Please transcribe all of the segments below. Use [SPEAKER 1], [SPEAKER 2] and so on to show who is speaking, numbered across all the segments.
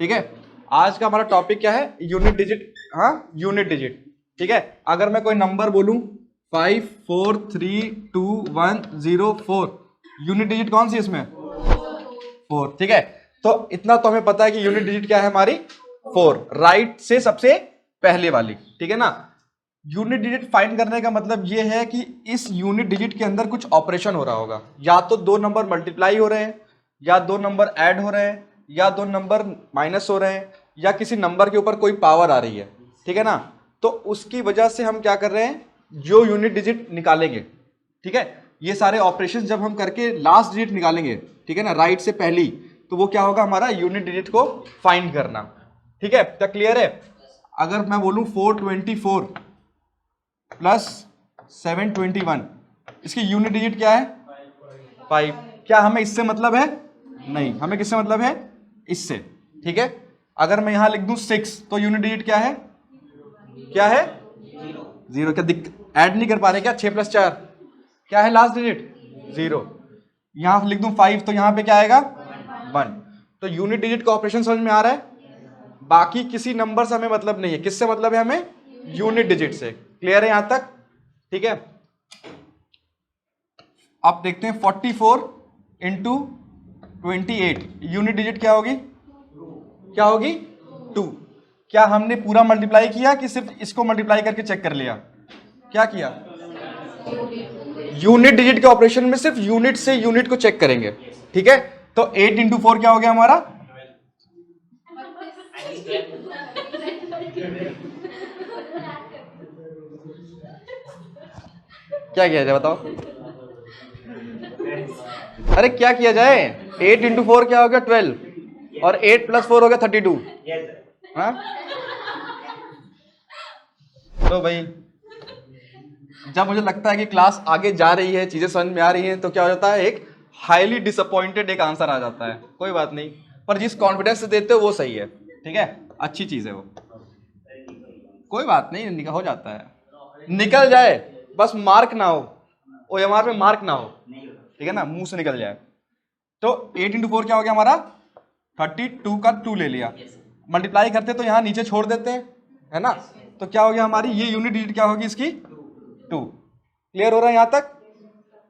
[SPEAKER 1] ठीक है, आज का हमारा टॉपिक क्या है? Unit digit. हाँ, यूनिट डिजिट। ठीक है, अगर मैं कोई नंबर बोलूं 5 4 3 2 1 0 4, यूनिट डिजिट कौन सी इसमें? 4। ठीक है, तो इतना तो हमें पता है कि यूनिट डिजिट क्या है हमारी? 4, राइट से सबसे पहले वाली। ठीक है ना। यूनिट डिजिट फाइंड करने का मतलब ये है कि इस यूनिट डिजिट के अंदर कुछ ऑपरेशन हो रहा होगा, या तो दो नंबर मल्टीप्लाई हो रहे हैं, या दो नंबर ऐड हो रहे हैं, या दो नंबर माइनस हो रहे हैं, या किसी नंबर के ऊपर कोई पावर आ रही है। ठीक है ना, तो उसकी वजह से हम क्या कर रहे हैं, जो यूनिट डिजिट निकालेंगे। ठीक है, ये सारे ऑपरेशन जब हम करके लास्ट डिजिट निकालेंगे, ठीक है ना, राइट से पहली, तो वो क्या होगा हमारा? यूनिट डिजिट को फाइंड करना। ठीक है, क्या क्लियर है? अगर मैं बोलूं 424 प्लस 721, इसकी यूनिट डिजिट क्या है? 5। क्या हमें इससे मतलब है? नहीं, हमें किससे मतलब है? इससे। ठीक है, अगर मैं यहां लिख दूं 6, तो यूनिट डिजिट क्या है? क्या है? 0। क्या ऐड नहीं कर पा रहे क्या? 6 + 4 क्या है लास्ट डिजिट? 0। यहां लिख दूं 5, तो यहां पे क्या आएगा? 1। तो यूनिट डिजिट का ऑपरेशन समझ में आ रहा है? बाकी किसी नंबर से हमें मतलब नहीं है। किससे मतलब है हमें? यूनिट डिजिट से। क्लियर है यहां तक? ठीक है, अब देखते हैं 44 इंटू 28, यूनिट डिजिट क्या होगी? क्या होगी? 2। क्या हमने पूरा मल्टीप्लाई किया कि सिर्फ इसको मल्टीप्लाई करके चेक कर लिया? क्या किया? यूनिट डिजिट के ऑपरेशन में सिर्फ यूनिट से यूनिट को चेक करेंगे। ठीक है, तो 8 इंटू 4 क्या हो गया हमारा? क्या किया जाए बताओ? अरे क्या किया जाए? 8 इंटू 4 क्या हो गया? 12, और 8 + 4 हो गया 32। हाँ, तो भाई जब मुझे लगता है कि क्लास आगे जा रही है, चीजें समझ में आ रही हैं, तो क्या हो जाता है? एक हाईली डिसअपॉइंटेड एक आंसर आ जाता है। कोई बात नहीं, पर जिस कॉन्फिडेंस से देते हो वो सही है। ठीक है, अच्छी चीज है वो। कोई बात नहीं, हो जाता है, निकल जाए, बस मार्क ना हो, OMR में मार्क ना हो। ठीक है ना, मुंह से निकल जाए। तो 8 इंटू 4 क्या हो गया हमारा? 32 का 2 ले लिया, मल्टीप्लाई करते तो यहां नीचे छोड़ देते हैं, है ना। तो क्या हो गया हमारी ये यूनिट डिजिट क्या होगी इसकी? 2। क्लियर हो रहा है यहां तक?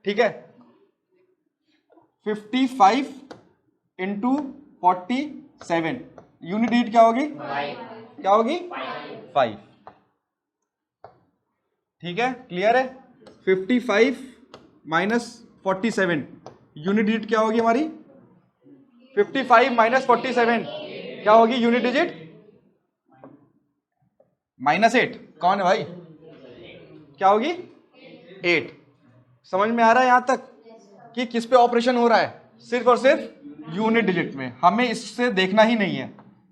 [SPEAKER 1] ठीक है, 55 इंटू 47, यूनिट डिजिट क्या होगी? क्या होगी? 5। ठीक है, क्लियर है? 55 माइनस 47, यूनिट डिजिट क्या होगी हमारी? 55 माइनस 47 क्या होगी यूनिट डिजिट? -8। कौन है भाई? क्या होगी? 8। समझ में आ रहा है यहां तक कि किस पे ऑपरेशन हो रहा है? सिर्फ और सिर्फ यूनिट डिजिट में। हमें इससे देखना ही नहीं है।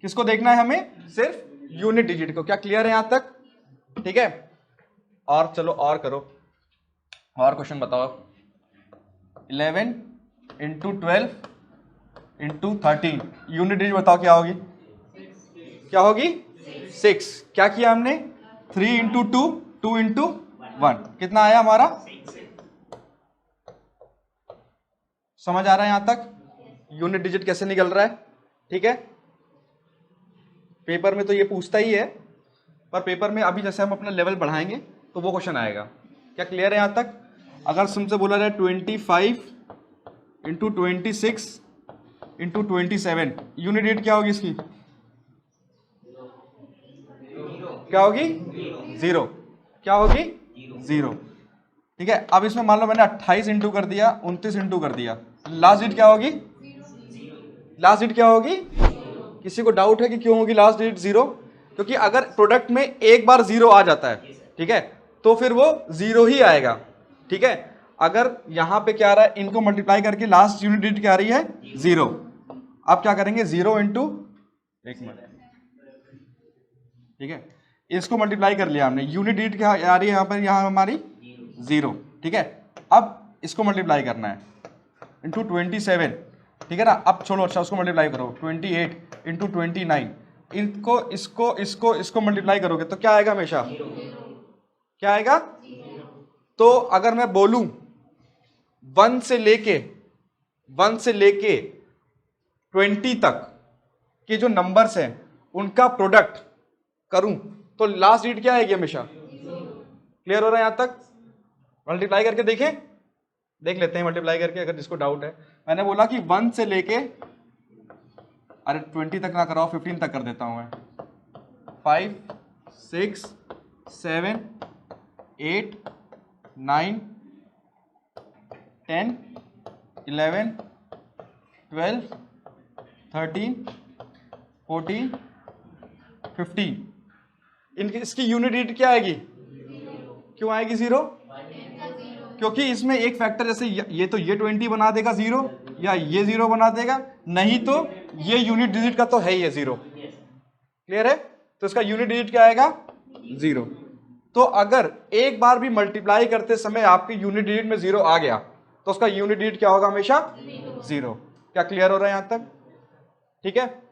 [SPEAKER 1] किसको देखना है हमें? सिर्फ यूनिट डिजिट को। क्या क्लियर है यहां तक? ठीक है, और चलो और करो, और क्वेश्चन बताओ। 11 इंटू 12 इंटू 13, यूनिट डिजिट बताओ क्या होगी? क्या होगी? 6। क्या किया हमने? 3 इंटू 2, 2 इंटू 1, कितना आया हमारा? समझ आ रहा है यहां तक यूनिट डिजिट कैसे निकल रहा है? ठीक है, पेपर में तो ये पूछता ही है, पर पेपर में अभी जैसे हम अपना लेवल बढ़ाएंगे तो वो क्वेश्चन आएगा। क्या क्लियर है यहां तक? अगर तुमसे बोला जाए 25 इंटू 26 इंटू 27, यूनिट डिजिट क्या होगी इसकी? क्या होगी? 0। क्या होगी? 0। ठीक है, अब इसमें मान लो मैंने 28 इंटू कर दिया, 29 इंटू कर दिया, लास्ट डिजिट क्या होगी? लास्ट डिजिट क्या होगी? किसी को डाउट है कि क्यों होगी लास्ट डिजिट 0? क्योंकि अगर प्रोडक्ट में एक बार 0 आ जाता है, ठीक है, तो फिर वो 0 ही आएगा। ठीक है, अगर यहां पे क्या आ रहा है, इनको मल्टीप्लाई करके लास्ट यूनिट डिजिट क्या आ रही है? 0। अब क्या करेंगे? 0 इंटू, एक मिनट, ठीक है, इसको मल्टीप्लाई कर लिया हमने, यूनिट डिजिट क्या आ रही है यहां पर? यहां हमारी 0। ठीक है, अब इसको मल्टीप्लाई करना है इंटू 27। ठीक है ना, अब छोड़ो, अच्छा उसको मल्टीप्लाई करो 28 इंटू 29, इनको इसको इसको इसको मल्टीप्लाई करोगे तो क्या आएगा? हमेशा क्या आएगा? तो अगर मैं बोलूं 1 से लेके 20 तक कि जो नंबर्स हैं उनका प्रोडक्ट करूं तो लास्ट डिजिट क्या आएगी हमेशा? क्लियर हो रहा है यहां तक? मल्टीप्लाई करके देखें, देख लेते हैं मल्टीप्लाई करके, अगर जिसको डाउट है। मैंने बोला कि 1 से लेके, अरे 20 तक ना कराओ, 15 तक कर देता हूं मैं। 5 6 7 8 9 10 11 12 13 14 15। इनकी इसकी यूनिट डिजिट क्या आएगी? क्यों आएगी 0? क्योंकि इसमें एक फैक्टर, जैसे ये तो ये 20 बना देगा 0, या ये 0 बना देगा, नहीं तो ये यूनिट डिजिट का तो है ही है 0। क्लियर है? तो इसका यूनिट डिजिट क्या आएगा? 0। तो अगर एक बार भी मल्टीप्लाई करते समय आपकी यूनिट डिजिट में 0 आ गया तो उसका यूनिट डिजिट क्या होगा? हमेशा 0। क्या क्लियर हो रहा है यहां तक? ठीक है।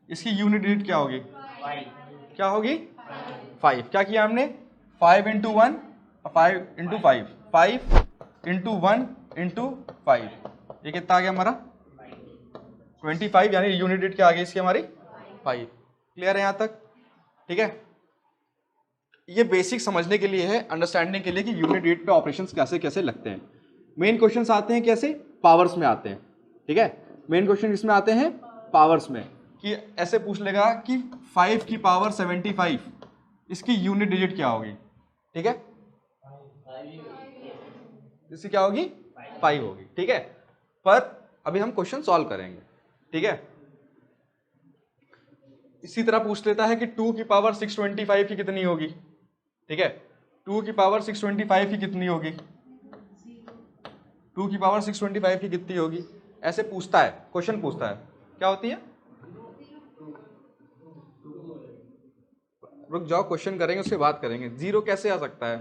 [SPEAKER 1] इसकी यूनिट डिजिट क्या होगी? 5। क्या होगी? 5। क्या किया हमने? 5 इंटू 1, 5 इंटू 5, 5 इंटू 1 इंटू 5, ये कितना आ गया हमारा? 25। यानी यूनिट डिजिट क्या आ गई इसकी हमारी? 5। क्लियर है यहां तक? ठीक है। ये बेसिक समझने के लिए है, अंडरस्टैंडिंग के लिए कि यूनिट डिजिट पे ऑपरेशंस कैसे कैसे लगते हैं। मेन क्वेश्चंस आते हैं कैसे? पावर्स में आते हैं। ठीक है, मेन क्वेश्चन इसमें आते हैं पावर्स में, कि ऐसे पूछ लेगा कि 5 की पावर 75 इसकी यूनिट डिजिट क्या होगी? ठीक है, इसकी क्या होगी? 5 होगी। ठीक है, पर अभी हम क्वेश्चन सॉल्व करेंगे। ठीक है, इसी तरह पूछ लेता है कि 2 की पावर 625 की कितनी होगी? ठीक है, 2 की पावर 625 की कितनी होगी? 2 की पावर 625 की कितनी होगी? ऐसे पूछता है, क्वेश्चन पूछता है। क्या होती है? रुक जाओ, क्वेश्चन करेंगे उसके बाद करेंगे। 0 कैसे आ सकता है?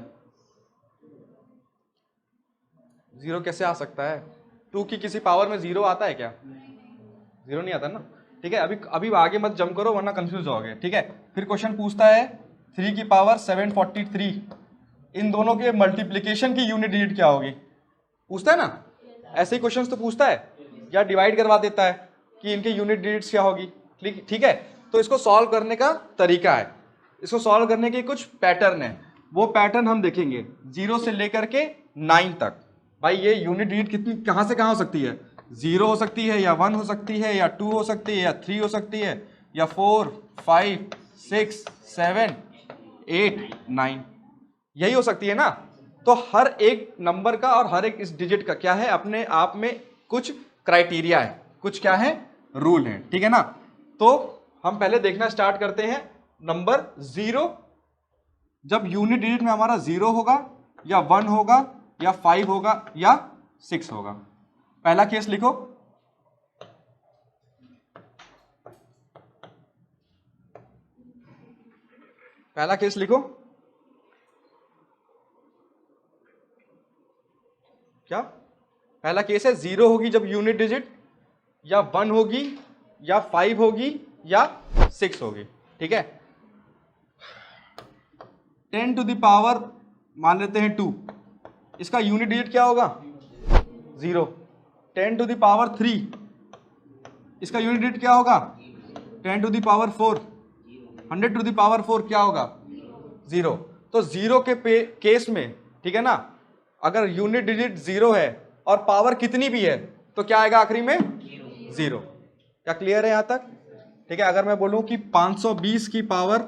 [SPEAKER 1] 0 कैसे आ सकता है? 2 की किसी पावर में 0 आता है क्या? 0 नहीं आता ना। ठीक है, अभी अभी आगे मत जंप करो वरना कंफ्यूज होगे। ठीक है, फिर क्वेश्चन पूछता है 3 की पावर 743 इन दोनों के मल्टीप्लिकेशन की यूनिट डिजिट क्या होगी? पूछता है ना, ऐसे ही क्वेश्चंस तो पूछता है, या डिवाइड करवा देता है कि इनके यूनिट डिजिट्स क्या होगी। ठीक है, तो इसको सॉल्व करने का तरीका है, इसको सॉल्व करने के कुछ पैटर्न है, वो पैटर्न हम देखेंगे 0 से लेकर के 9 तक। भाई ये यूनिट डिजिट कितनी कहां से कहां हो सकती है? 0 हो सकती है, या 1 हो सकती है, या 2 हो सकती है, या 3 हो सकती है, या 4 5 6 7 8 9, यही हो सकती है ना। तो हर एक नंबर का और हर एक इस डिजिट का क्या है, अपने आप में कुछ क्राइटेरिया है, कुछ क्या है, रूल है। ठीक है ना। तो हम पहले देखना स्टार्ट करते हैं नंबर 0, जब यूनिट डिजिट में हमारा 0 होगा, या 1 होगा, या 5 होगा, या 6 होगा। पहला केस लिखो, पहला केस लिखो। क्या पहला केस है? 0 होगी जब यूनिट डिजिट, या 1 होगी, या 5 होगी, या 6 होगी। ठीक है, 10 टू द पावर मान लेते हैं 2, इसका यूनिट डिजिट क्या होगा? 0। 10 टू द पावर 3, इसका यूनिट डिजिट क्या होगा? 10 to the power 4। 100 to the power 4 क्या होगा? 0। तो 0 के केस में, ठीक है ना, अगर यूनिट डिजिट 0 है और पावर कितनी भी है तो क्या आएगा आखिरी में? 0। क्या क्लियर है यहां तक? ठीक है, अगर मैं बोलूं कि 520 की पावर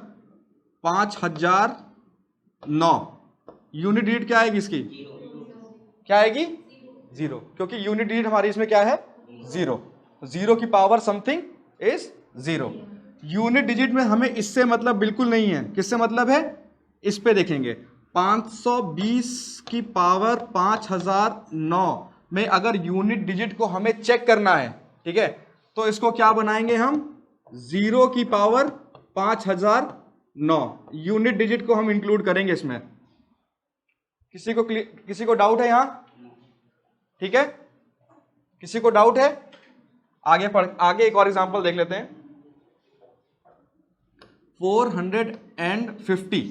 [SPEAKER 1] 5009, यूनिट डिजिट क्या आएगी इसकी? क्या आएगी? 0, क्योंकि यूनिट डिजिट हमारी इसमें क्या है? 0। 0 की power something is 0। Unit digit में हमें इससे मतलब बिल्कुल नहीं है। किससे मतलब है? इस पे देखेंगे, 520 की पावर 5009 में अगर यूनिट डिजिट को हमें चेक करना है, ठीक है, तो इसको क्या बनाएंगे हम? 0 की पावर 5009 यूनिट डिजिट को हम इंक्लूड करेंगे इसमें। किसी को डाउट है यहां? ठीक है, किसी को डाउट है? आगे एक और एग्जांपल देख लेते हैं। 450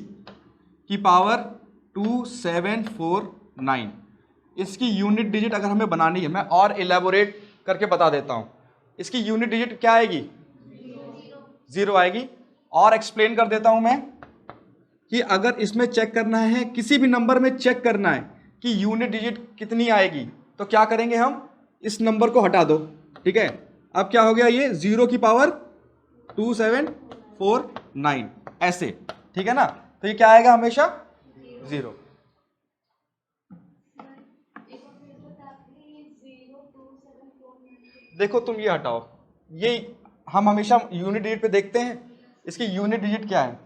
[SPEAKER 1] की पावर 2749। इसकी यूनिट डिजिट अगर हमें बनानी है, मैं और इलेबोरेट करके बता देता हूं। इसकी यूनिट डिजिट क्या आएगी? 0 आएगी। और एक्सप्लेन कर देता हूं मैं कि अगर इसमें चेक करना है, किसी भी नंबर में चेक करना है कि यूनिट डिजिट कितनी आएगी, तो क्या करेंगे हम? इस नंबर को हटा दो, ठीक है। अब क्या हो गया? ये 0 की पावर 2749 ऐसे, ठीक है ना। तो ये क्या आएगा? हमेशा 0। देखो तुम ये हटाओ, ये हम हमेशा यूनिट डिजिट पे देखते हैं, इसकी यूनिट डिजिट क्या है?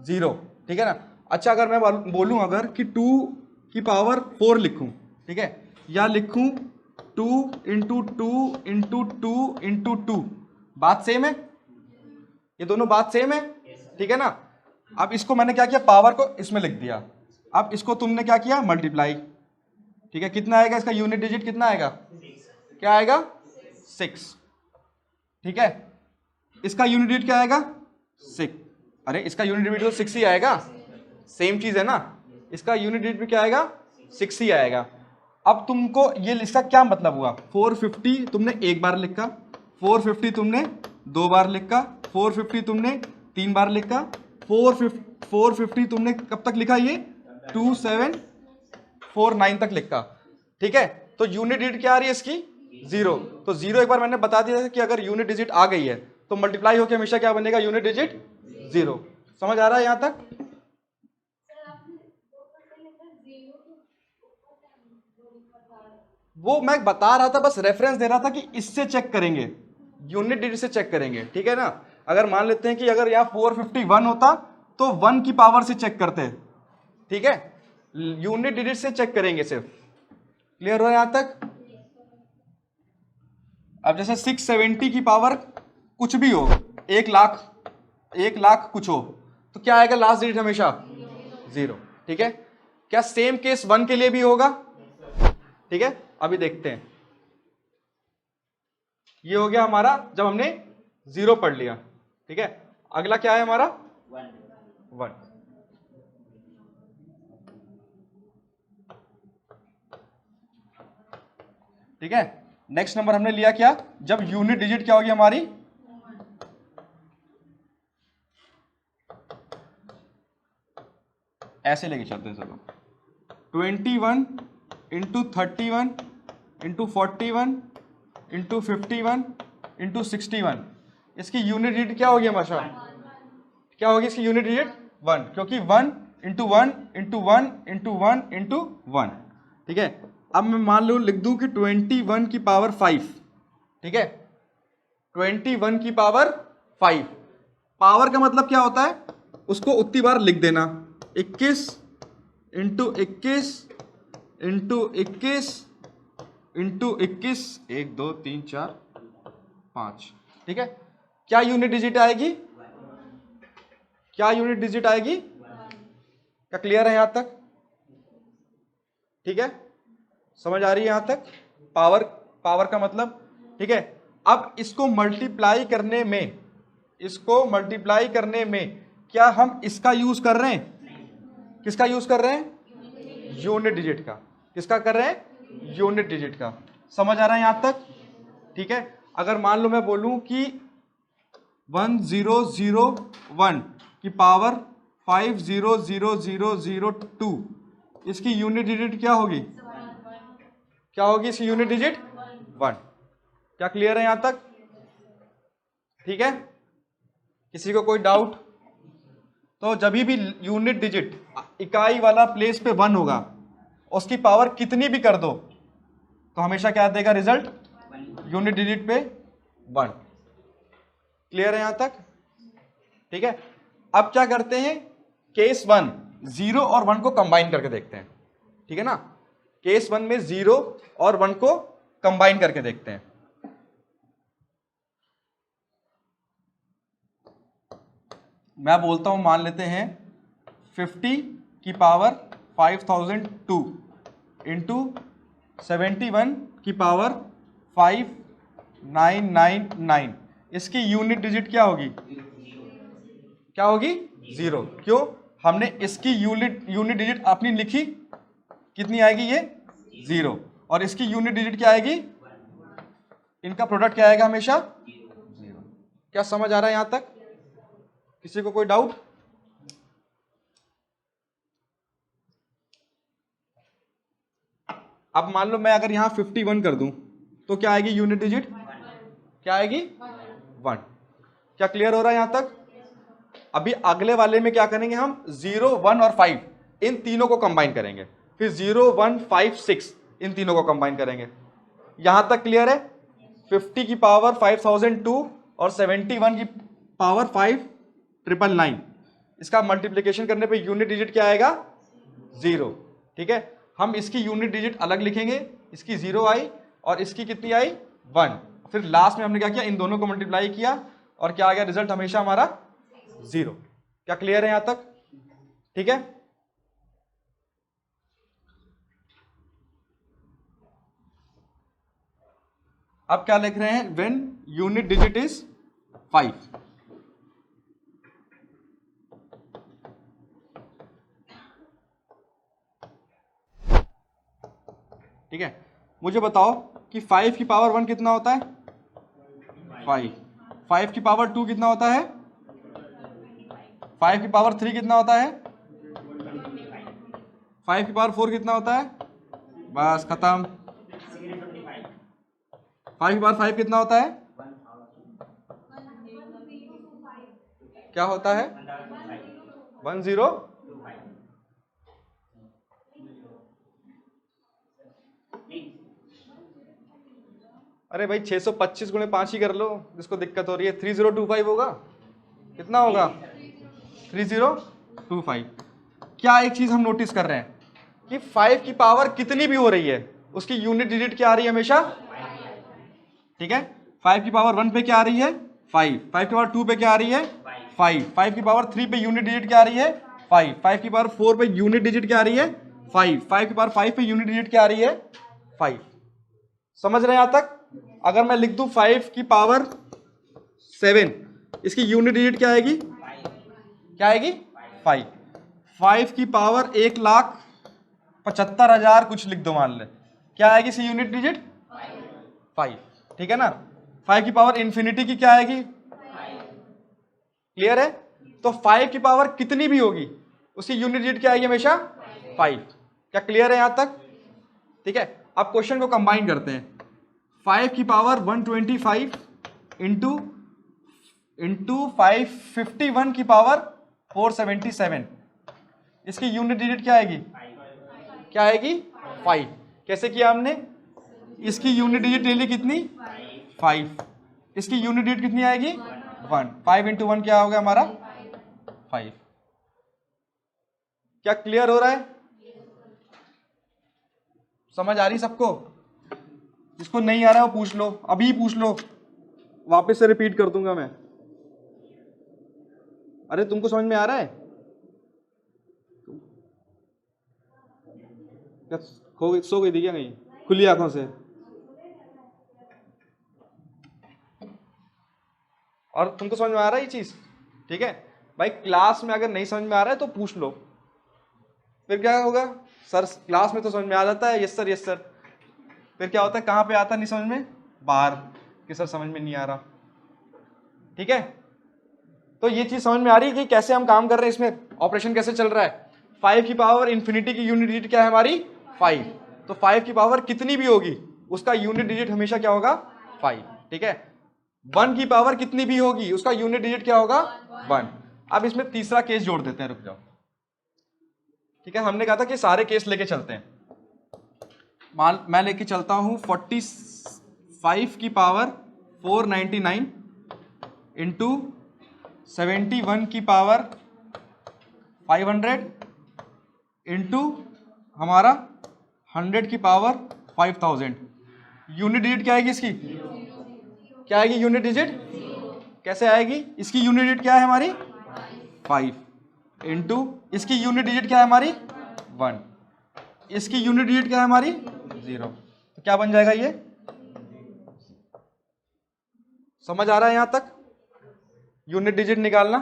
[SPEAKER 1] 0, ठीक है ना। अच्छा, अगर मैं बोलूं अगर कि 2 की पावर 4 लिखूं, ठीक है, या लिखूं 2 इंटू 2 इंटू 2 इंटू 2, बात सेम है? ये दोनों बात सेम है, ठीक है ना। अब इसको मैंने क्या किया? पावर को इसमें लिख दिया। अब इसको तुमने क्या किया? मल्टीप्लाई, ठीक है। कितना आएगा इसका यूनिट डिजिट? कितना आएगा? क्या आएगा? 6, ठीक है। इसका यूनिट डिजिट क्या आएगा? 6। अरे इसका यूनिट डिजिट तो 6 ही आएगा, सेम चीज है ना। इसका यूनिट डिजिट भी क्या आएगा? 6 ही आएगा। अब तुमको ये इसका क्या मतलब हुआ? 450 तुमने एक बार लिखा, 450 तुमने 2 बार लिखा, 450 तुमने 3 बार लिखा, 450 तुमने कब तक लिखा? ये 2749 तक लिखा, ठीक है। तो यूनिट डिजिट क्या आ रही है इसकी? 0। तो 0 एक बार मैंने बता दिया था कि अगर यूनिट डिजिट आ गई है तो मल्टीप्लाई होकर हमेशा क्या बनेगा? Unit digit 0। समझ आ रहा है यहां तक? वो मैं बता रहा था, बस रेफरेंस दे रहा था कि इससे चेक करेंगे, यूनिट डिजिट से चेक करेंगे, ठीक है ना। अगर मान लेते हैं कि अगर यहाँ 451 होता तो 1 की पावर से चेक करते, ठीक है। यूनिट डिजिट से चेक करेंगे सिर्फ। क्लियर हो यहां तक? अब जैसे 670 की पावर कुछ भी हो, 1 लाख कुछ हो, तो क्या आएगा लास्ट डिजिट? हमेशा 0, ठीक है। क्या सेम केस 1 के लिए भी होगा? ठीक है, अभी देखते हैं। ये हो गया हमारा जब हमने 0 पढ़ लिया, ठीक है। अगला क्या है हमारा? 1। ठीक है। नेक्स्ट नंबर हमने लिया क्या? जब यूनिट डिजिट क्या होगी हमारी? ऐसे लेके चलते हैं चलो। 21 इंटू 31 इंटू 41 इंटू 51 इंटू 61, इसकी यूनिट डिजिट क्या होगी हमारा? क्या होगी इसकी यूनिट डिजिट? 1, क्योंकि 1 इंटू 1 इंटू 1 इंटू 1 इंटू 1, ठीक है। अब मैं मान लो लिख दूं कि 21 की पावर 5, ठीक है। 21 की पावर 5, पावर का मतलब क्या होता है? उसको उतनी बार लिख देना, 21 इंटू 21 इंटू 21 इंटू 21, 1 2 3 4 5, ठीक है। क्या यूनिट डिजिट आएगी? क्या यूनिट डिजिट आएगी? क्या क्लियर है यहां तक? ठीक है, समझ आ रही है यहां तक? पावर का मतलब, ठीक है। अब इसको मल्टीप्लाई करने में, क्या हम इसका यूज कर रहे हैं? किसका यूज कर रहे हैं? यूनिट डिजिट का। किसका कर रहे हैं? यूनिट डिजिट का। समझ आ रहा है यहां तक? ठीक है। अगर मान लो मैं बोलूं कि 1001 की पावर 500002, इसकी यूनिट डिजिट क्या होगी? क्या होगी इसकी यूनिट डिजिट? 1। क्या क्लियर है यहां तक? ठीक है, किसी को कोई डाउट? तो जब भी यूनिट डिजिट इकाई वाला प्लेस पे 1 होगा, उसकी पावर कितनी भी कर दो तो हमेशा क्या देगा रिजल्ट? यूनिट डिजिट पे 1। क्लियर है यहां तक? ठीक है। अब क्या करते हैं? केस 1 0 और 1 को कंबाइन करके देखते हैं, ठीक है ना। केस 1 में 0 और 1 को कंबाइन करके देखते हैं। मैं बोलता हूं, मान लेते हैं 50 की पावर 5002 इंटू 71 की पावर 5999, इसकी यूनिट डिजिट क्या होगी? क्या होगी? 0। क्यों? हमने इसकी यूनिट डिजिट अपनी लिखी, कितनी आएगी ये 0, और इसकी यूनिट डिजिट क्या आएगी, इनका प्रोडक्ट क्या आएगा हमेशा 0। क्या समझ आ रहा है यहां तक? किसी को कोई डाउट? अब मान लो मैं अगर यहां 51 कर दूं तो क्या आएगी यूनिट डिजिट, क्या आएगी 1। क्या क्लियर हो रहा है यहां तक? अभी अगले वाले में क्या करेंगे हम, 0, 1 और 5 इन तीनों को कंबाइन करेंगे, फिर 0, 1, 5, 6 इन तीनों को कंबाइन करेंगे। यहां तक क्लियर है? 50 की पावर 5002 और 71 की पावर 5999, इसका मल्टीप्लिकेशन करने पे यूनिट डिजिट क्या आएगा 0। ठीक है, हम इसकी यूनिट डिजिट अलग लिखेंगे, इसकी 0 आई और इसकी कितनी आई 1, फिर लास्ट में हमने क्या किया, इन दोनों को मल्टीप्लाई किया और क्या आ गया रिजल्ट हमेशा हमारा 0। क्या क्लियर है यहां तक? ठीक है, अब क्या लिख रहे हैं, व्हेन यूनिट डिजिट इज 5। ठीक है, मुझे बताओ कि 5 की पावर 1 कितना होता है 5, 5 की पावर 2 कितना होता है 5 की पावर 3 कितना होता है 5 की पावर 4 कितना होता है, बस खत्म। 5 की पावर 5 कितना होता है, क्या होता है 10। अरे भाई 625 गुणे 5 ही कर लो, जिसको दिक्कत हो रही है। 3025 होगा, कितना होगा 3025। क्या एक चीज हम नोटिस कर रहे हैं कि 5 की पावर कितनी भी हो रही है उसकी यूनिट डिजिट क्या आ रही है हमेशा। ठीक है, 5 की पावर 1 पे क्या आ रही है 5, 5 की पावर 2 पे क्या आ रही है 5, 5 की पावर 3 पे यूनिट डिजिट क्या आ रही है 5, 5 की पावर 4 पे यूनिट डिजिट क्या आ रही है 5, 5 की पावर 5 पे यूनिट डिजिट क्या आ रही है 5। समझ रहे हैं यहां तक? अगर मैं लिख दूं 5 की पावर 7, इसकी यूनिट डिजिट क्या आएगी, क्या आएगी 5। 5 की पावर 1,75,000 कुछ लिख दो मान ले, क्या आएगी इसकी यूनिट डिजिट 5। ठीक है ना, 5 की पावर इंफिनिटी की क्या आएगी, क्लियर है? तो 5 की पावर कितनी भी होगी उसकी यूनिट डिजिट क्या आएगी हमेशा 5। क्या क्लियर है यहां तक? ठीक है, अब क्वेश्चन को कंबाइन करते हैं। 5 की पावर 125 इंटू 551 की पावर 477, इसकी यूनिट डिजिट क्या आएगी, क्या आएगी 5। कैसे किया हमने, इसकी यूनिट डिजिट ले ली कितनी 5, इसकी यूनिट डिजिट कितनी आएगी 1, 5 इंटू 1 क्या हो गया हमारा 5। क्या क्लियर हो रहा है? समझ आ रही सबको? जिसको नहीं आ रहा है वो पूछ लो, अभी पूछ लो, वापस से रिपीट कर दूंगा मैं। अरे तुमको समझ में आ रहा है? क्या सो गई थी क्या कहीं खुली आंखों से? और तुमको समझ में आ रहा है ये चीज? ठीक है भाई, क्लास में अगर नहीं समझ में आ रहा है तो पूछ लो, फिर क्या होगा, सर क्लास में तो समझ में आ जाता है, यस सर यस सर, फिर क्या होता है, कहां पे आता है नहीं समझ में, बाहर कि सर समझ में नहीं आ रहा। ठीक है, तो ये चीज समझ में आ रही है कि कैसे हम काम कर रहे हैं, इसमें ऑपरेशन कैसे चल रहा है। 5 की पावर इंफिनिटी की यूनिट डिजिट क्या है हमारी 5, तो 5 की पावर कितनी भी होगी उसका यूनिट डिजिट हमेशा क्या होगा 5। ठीक है, 1 की पावर कितनी भी होगी उसका यूनिट डिजिट क्या होगा 1। अब इसमें तीसरा केस जोड़ देते हैं, रुक जाओ। ठीक है, हमने कहा था कि सारे केस लेके चलते हैं। मैं लेके चलता हूं 45 की पावर 499 इंटू 71 की पावर 500 इंटू हमारा 100 की पावर 5000। यूनिट डिजिट क्या आएगी इसकी, क्या आएगी यूनिट डिजिट, कैसे आएगी, इसकी यूनिट डिजिट क्या है हमारी 5 इंटू इसकी यूनिट डिजिट क्या है हमारी 1, इसकी यूनिट डिजिट क्या है हमारी 0, तो क्या बन जाएगा ये। समझ आ रहा है यहां तक यूनिट डिजिट निकालना?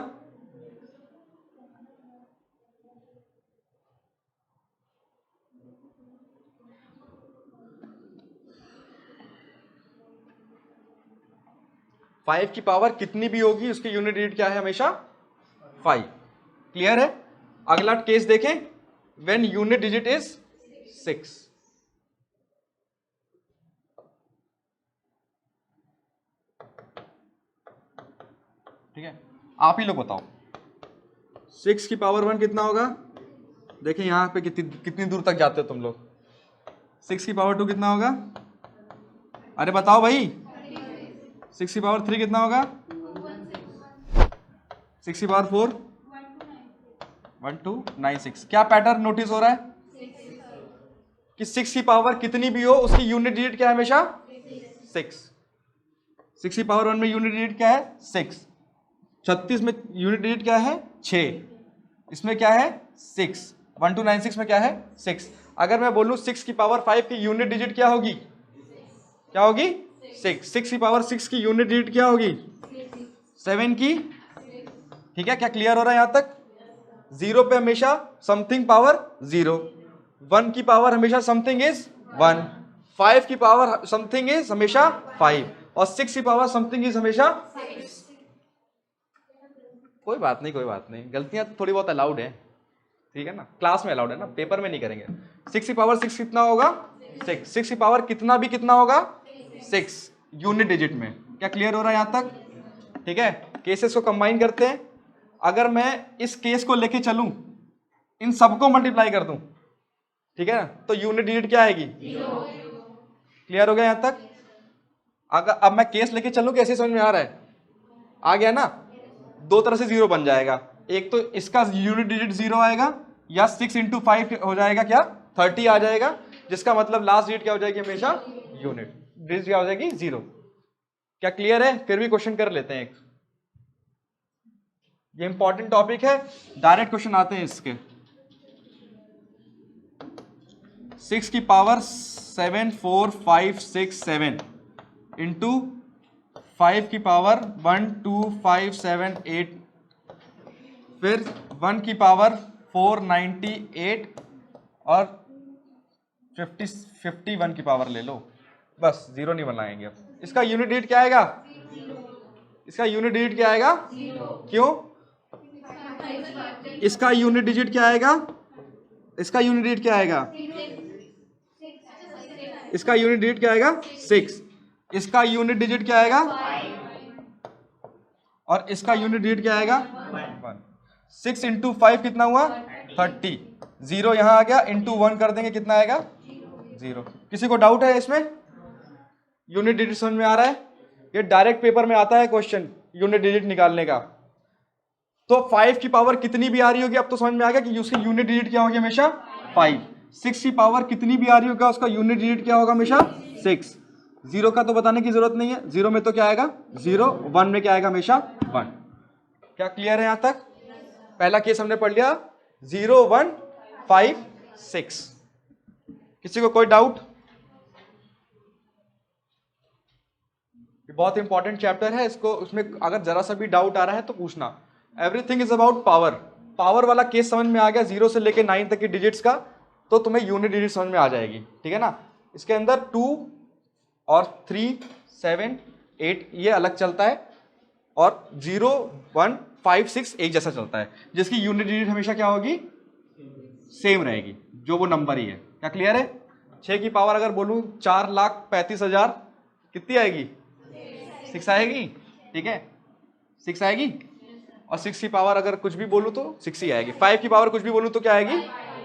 [SPEAKER 1] फाइव की पावर कितनी भी होगी उसकी यूनिट डिजिट क्या है हमेशा? 5। क्लियर है? अगला केस देखें, व्हेन यूनिट डिजिट इज 6। ठीक है, आप ही लोग बताओ 6 की पावर 1 कितना होगा? देखिए यहां पे कितनी दूर तक जाते हो तुम लोग। 6 की पावर 2 कितना होगा? अरे बताओ भाई। 6 की पावर 3 कितना होगा? 6 की पावर 4 1296। क्या पैटर्न नोटिस हो रहा है कि 6 की पावर कितनी भी हो उसकी यूनिट डिजिट क्या है हमेशा? 6। 6 की पावर 1 में यूनिट डिजिट क्या है? 6। 36 में यूनिट डिजिट क्या है? 6। इसमें क्या है? 6। 1296 में क्या है? 6। अगर मैं बोलूं 6 की पावर 5 की यूनिट डिजिट क्या होगी? क्या होगी? 6। 6 की पावर 6 की यूनिट डिजिट क्या होगी? 7 की। ठीक है, क्या क्लियर हो रहा है यहां तक? 0 पे हमेशा समथिंग पावर 0, 1 की पावर हमेशा समथिंग इज 1, 5 की पावर समथिंग इज हमेशा 5 और 6 की पावर समथिंग इज हमेशा। कोई बात नहीं, कोई बात नहीं, गलतियां थोड़ी बहुत अलाउड है, ठीक है ना, क्लास में अलाउड है ना, पेपर में नहीं करेंगे। 6 की पावर 6 कितना होगा? 6। 6 की पावर कितना भी कितना होगा? 6 यूनिट डिजिट में। क्या क्लियर हो रहा है यहां तक? ठीक है, केसेस को कंबाइन करते हैं। अगर मैं इस केस को लेके चलूं, इन सबको मल्टीप्लाई कर दूं, ठीक है ना, तो यूनिट डिजिट क्या आएगी? क्लियर हो गया यहां तक? अगर अब मैं केस लेके चलूं, कैसे समझ में आ रहा है? आ गया ना? दो तरह से 0 बन जाएगा, एक तो इसका यूनिट डिजिट 0 आएगा, या 6 इंटू 5 हो जाएगा क्या? 30 आ जाएगा, जिसका मतलब लास्ट डिजिट क्या हो जाएगी हमेशा? यूनिट डिजिट क्या हो जाएगी? 0। क्या क्लियर है? फिर भी क्वेश्चन कर लेते हैं एक, ये इंपॉर्टेंट टॉपिक है, डायरेक्ट क्वेश्चन आते हैं इसके। 6 की पावर 7 4 5 6 7 इंटू 5 की पावर 1 2 5 7 8, फिर 1 की पावर 498 और 51 की पावर ले लो, बस 0 नहीं बनाएंगे। अब इसका यूनिट डिजिट क्या आएगा? इसका यूनिट डिजिट क्या आएगा? क्यों? इसका यूनिट डिजिट क्या आएगा? इसका यूनिट डिजिट क्या आएगा? इसका यूनिट डिजिट क्या आएगा? 6। इसका यूनिट डिजिट क्या आएगा? और इसका यूनिट डिजिट क्या आएगा? 1। 6 इंटू 5 कितना हुआ? 30। 0 यहां आ गया, इंटू 1 कर देंगे, कितना आएगा? 0। किसी को डाउट है इसमें? यूनिट डिजिट समझ में आ रहा है? ये डायरेक्ट पेपर में आता है क्वेश्चन, यूनिट डिजिट निकालने का। तो 5 की पावर कितनी भी आ रही होगी, अब तो समझ में आ गया कि उसकी यूनिट डिजिट क्या होगी हमेशा? 5। 6 की पावर कितनी भी आ रही होगा, उसका यूनिट डिजिट क्या होगा हमेशा? 6। 0 का तो बताने की जरूरत नहीं है, 0 में तो क्या आएगा? 0, 1 में क्या आएगा हमेशा? 1। क्या क्लियर है यहां तक? पहला केस हमने पढ़ लिया, 0 1 5 6। किसी को कोई डाउट? बहुत इंपॉर्टेंट चैप्टर है, इसको उसमें अगर जरा सा भी डाउट आ रहा है तो पूछना। Everything is about power. Power वाला केस समझ में आ गया, 0 से लेके 9 तक की डिजिट्स का, तो तुम्हें यूनिट डिजिट समझ में आ जाएगी, ठीक है ना। इसके अंदर 2 और 3 7 8 ये अलग चलता है, और 0 1 5 6 एक जैसा चलता है, जिसकी यूनिट डिजिट हमेशा क्या होगी? सेम रहेगी, जो वो नंबर ही है। क्या क्लियर है? 6 की पावर अगर बोलूं 4,35,000 कितनी आएगी? 6 आएगी, ठीक है, 6 आएगी। और 6 की पावर अगर कुछ भी बोलूं तो 6 ही आएगी। 5 की पावर कुछ भी बोलूं तो क्या आएगी?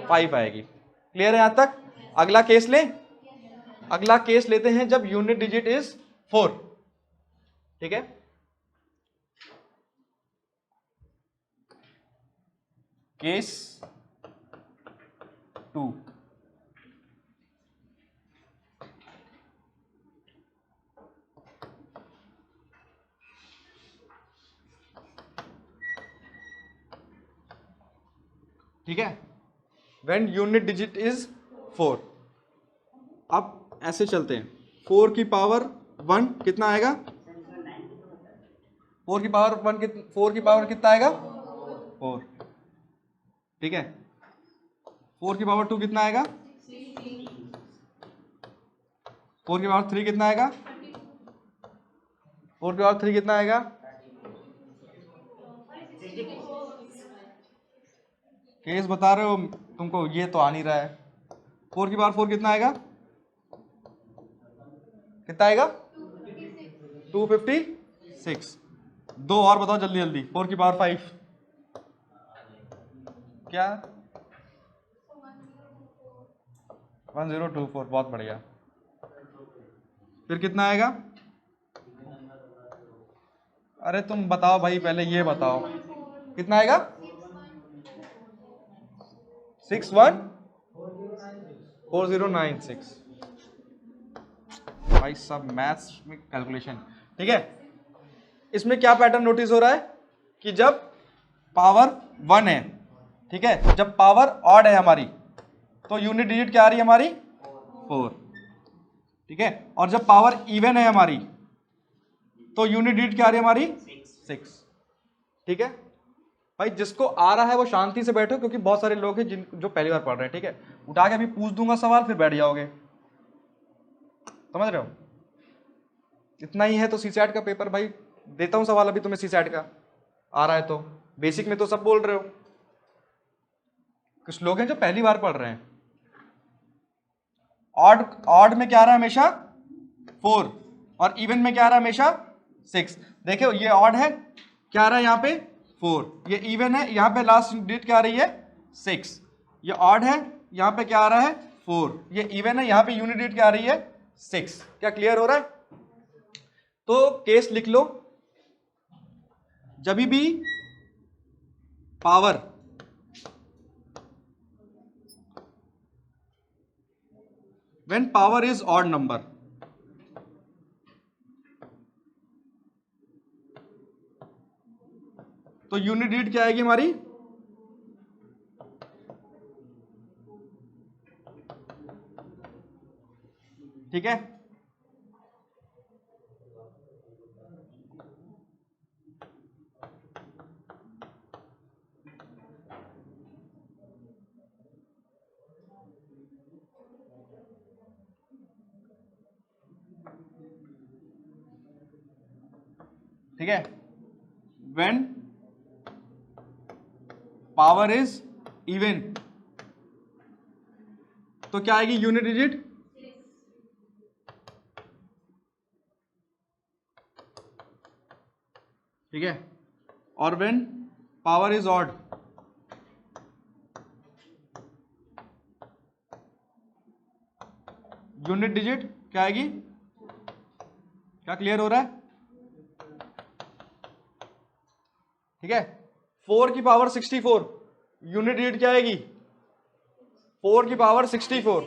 [SPEAKER 1] 5 आएगी। क्लियर है यहां तक? अगला केस लें, अगला केस लेते हैं जब यूनिट डिजिट इज 4, ठीक है। केस 2, ठीक है, व्हेन यूनिट डिजिट इज 4। अब ऐसे चलते हैं, 4 की पावर 1 कितना आएगा? 4 की पावर 1 4 की पावर कितना आएगा? 4, ठीक है। 4 की पावर 2 कितना आएगा? 4 की पावर 3 कितना आएगा? 4 की पावर 3 कितना आएगा? केस बता रहे हो तुमको, ये तो आ नहीं रहा है। 4 की पावर 4 कितना आएगा? कितना आएगा? 256। दो और बताओ जल्दी जल्दी। 4 की पावर 5 क्या? 1024। बहुत बढ़िया। फिर कितना आएगा? अरे तुम बताओ भाई, पहले ये बताओ कितना आएगा? 614096। भाई सब मैथ्स में कैलकुलेशन। ठीक है, इसमें क्या पैटर्न नोटिस हो रहा है कि जब पावर 1 है, ठीक है, जब पावर ऑड है हमारी, तो यूनिट डिजिट क्या आ रही है हमारी? 4। ठीक है, और जब पावर इवन है हमारी, तो यूनिट डिजिट क्या आ रही है हमारी? 6। ठीक है भाई, जिसको आ रहा है वो शांति से बैठो, क्योंकि बहुत सारे लोग हैं जो पहली बार पढ़ रहे हैं। ठीक है, उठा के अभी पूछ दूंगा सवाल, फिर बैठ जाओगे। समझ रहे हो? इतना ही है तो सीसैट का पेपर भाई देता हूं सवाल अभी तुम्हें, सीसैट का आ रहा है तो। बेसिक में तो सब बोल रहे हो, कुछ लोग हैं जो पहली बार पढ़ रहे हैं। ऑड ऑड में क्या आ रहा है हमेशा? 4, और इवन में क्या आ रहा है हमेशा? 6। देखो ये ऑड है, क्या आ रहा है यहाँ पे? 4। ये इवन है, यहाँ पे लास्ट डिजिट क्या आ रही है? 6। ये ऑड है, यहाँ पे क्या आ रहा है? 4। ये इवन है, यहाँ पे यूनिट डिजिट क्या आ रही है? 6। क्या क्लियर हो रहा है? तो केस लिख लो, जब भी power when power is odd number, तो यूनिट डिजिट क्या आएगी हमारी? ठीक है, ठीक है, when पावर इज इवन, तो क्या आएगी यूनिट डिजिट? ठीक है, और when power is odd, unit digit क्या आएगी? क्या क्लियर हो रहा है? ठीक है, 4 की पावर 64, यूनिट डिजिट क्या आएगी? 4 की पावर 64।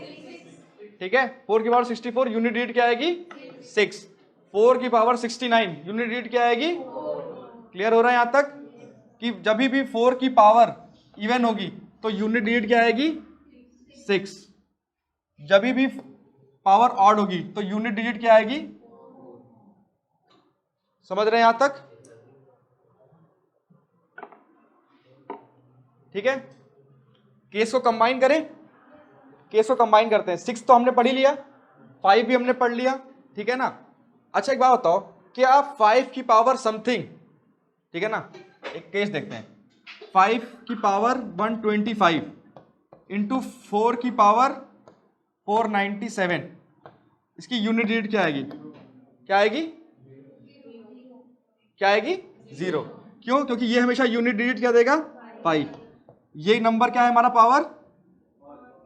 [SPEAKER 1] ठीक है, 4 की पावर 64, यूनिट डिजिट क्या आएगी? 6। 4 की पावर 69, यूनिट डिजिट क्या आएगी? क्लियर हो रहा है यहां तक कि जब भी 4 की पावर इवन होगी तो यूनिट डिजिट क्या आएगी? 6। जब भी पावर ऑड होगी तो यूनिट डिजिट क्या आएगी? समझ रहे हैं यहां तक? ठीक है, केस को कंबाइन करें, केस को कंबाइन करते हैं। 6 तो हमने पढ़ ही लिया, 5 भी हमने पढ़ लिया। ठीक है ना? अच्छा एक बात बताओ, क्या 5 की पावर समथिंग, ठीक है ना, एक केस देखते हैं। 5 की पावर 125 इंटू 4 की पावर 497, इसकी यूनिट डिजिट क्या आएगी? क्या आएगी? क्या आएगी? 0। क्यों? क्योंकि ये हमेशा यूनिट डिजिट क्या देगा? 5। ये नंबर क्या है हमारा? पावर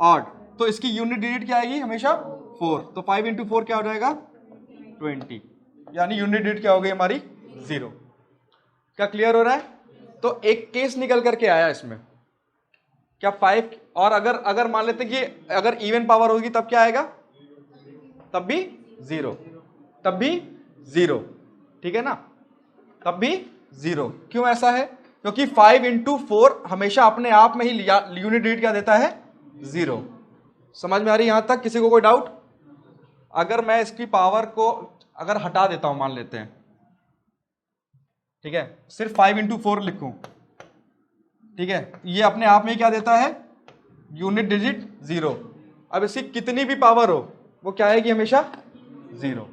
[SPEAKER 1] ऑड, तो इसकी यूनिट डिजिट क्या आएगी? हमेशा 4। तो 5 इंटू 4 क्या हो जाएगा? 20, यानी यूनिट डिजिट क्या हो गई हमारी? 0। क्या क्लियर हो रहा है? तो एक केस निकल करके आया इसमें, क्या 5, और अगर मान लेते कि अगर इवन पावर होगी तब क्या आएगा? तब भी 0, तब भी 0। ठीक है ना? तब भी 0। क्यों ऐसा है? क्योंकि 5 इंटू 4 हमेशा अपने आप में ही यूनिट डिजिट क्या देता है? 0। समझ में आ रही यहां तक? किसी को कोई डाउट? अगर मैं इसकी पावर को अगर हटा देता हूं, मान लेते हैं, ठीक है, सिर्फ 5 इंटू 4 लिखूं, ठीक है, ये अपने आप में ही क्या देता है? Unit digit 0। अब इसकी कितनी भी पावर हो वो क्या आएगी? हमेशा 0।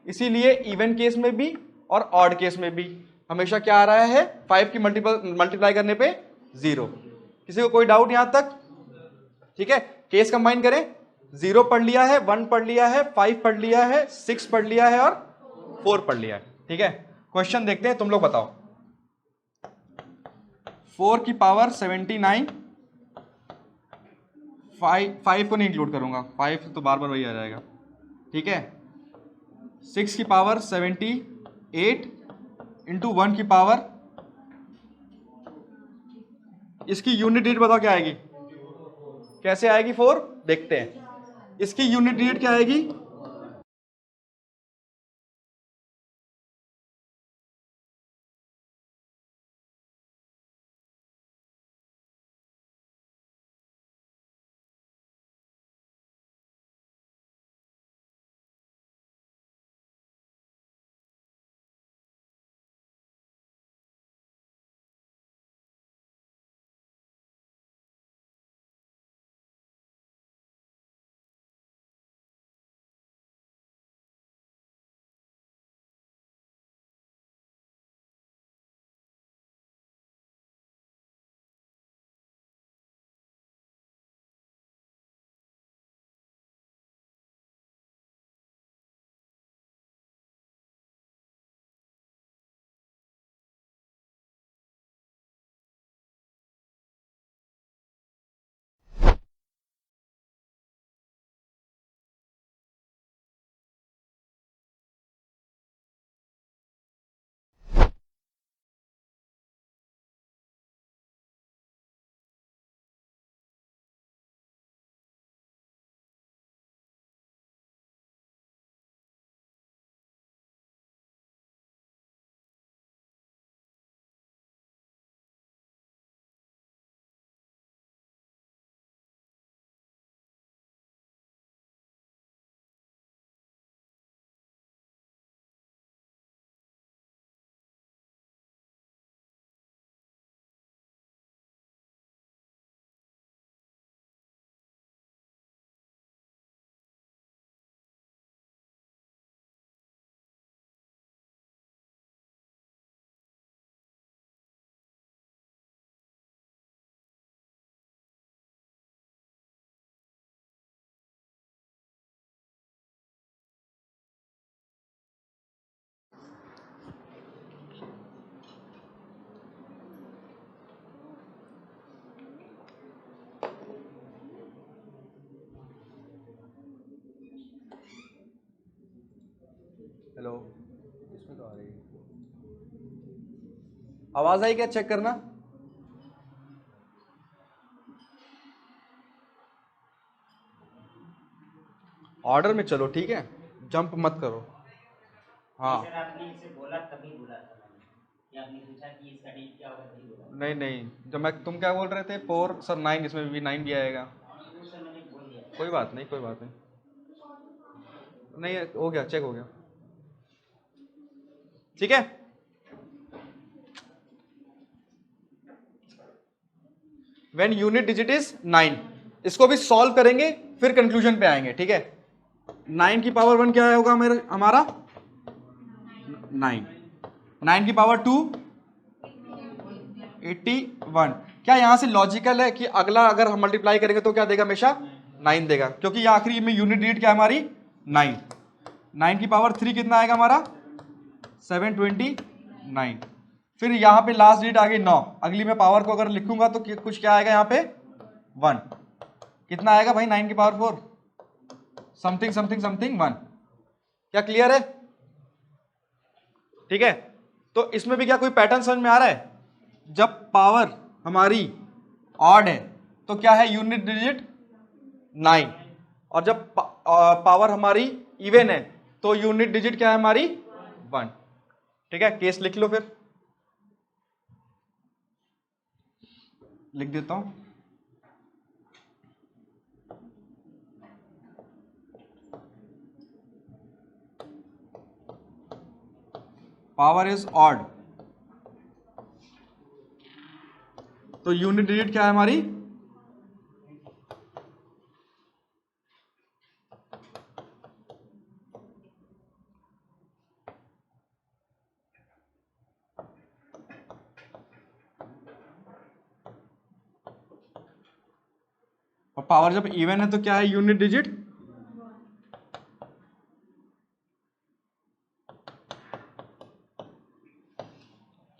[SPEAKER 1] इसीलिए इवन केस में भी और ऑड केस में भी हमेशा क्या आ रहा है, 5 की मल्टीप्लाई करने पे 0। किसी को कोई डाउट यहां तक? ठीक है, केस कंबाइन करें, 0 पढ़ लिया है, 1 पढ़ लिया है, 5 पढ़ लिया है, 6 पढ़ लिया है और 4 पढ़ लिया है। ठीक है, क्वेश्चन देखते हैं, तुम लोग बताओ। 4 की पावर 79, 5 को नहीं इंक्लूड करूंगा, 5 तो बार बार वही आ जाएगा। ठीक है, 6 की पावर 78 इंटू 1 की पावर, इसकी यूनिट डिजिट बताओ क्या आएगी, कैसे आएगी 4, देखते हैं। इसकी यूनिट डिजिट क्या आएगी, हेलो, इसमें तो आ रही है आवाज, आई क्या, चेक करना। ऑर्डर में चलो, ठीक है, जंप मत करो। हाँ,
[SPEAKER 2] सर आपने इसे बोला तभी बोला था मैंने, कि आपने पूछा कि इसका डिजिट क्या होगा तभी बोला।
[SPEAKER 1] नहीं नहीं, जब मैं, तुम क्या बोल रहे थे, 4 सर 9, इसमें भी 9 भी आएगा।
[SPEAKER 2] वो सर मैंने बोल दिया था।
[SPEAKER 1] कोई बात नहीं, कोई बात नहीं, नहीं हो गया, चेक हो गया। ठीक है, व्हेन यूनिट डिजिट इज 9, इसको भी सॉल्व करेंगे, फिर कंक्लूजन पे आएंगे। ठीक है, 9 की पावर 1 क्या होगा मेरा, हमारा 9, 9 की पावर 2 81। क्या यहां से लॉजिकल है कि अगला अगर हम मल्टीप्लाई करेंगे तो क्या देगा, हमेशा 9 देगा, क्योंकि ये आखिरी में यूनिट डिजिट क्या है हमारी, 9। 9 की पावर 3 कितना आएगा हमारा, 729। फिर यहां पे लास्ट डिजिट आ गई 9, अगली में पावर को अगर लिखूंगा तो कुछ क्या आएगा यहाँ पे 1, कितना आएगा भाई 9 की पावर 4, समथिंग समथिंग समथिंग 1। क्या क्लियर है? ठीक है, तो इसमें भी क्या कोई पैटर्न समझ में आ रहा है, जब पावर हमारी ऑड है तो क्या है, यूनिट डिजिट 9, और जब पावर हमारी इवन है तो यूनिट डिजिट क्या है हमारी 1। ठीक है, केस लिख लो, फिर लिख देता हूं। पावर इज ऑड, तो यूनिट डिजिट क्या है हमारी, और पावर जब इवन है तो क्या है, यूनिट डिजिट।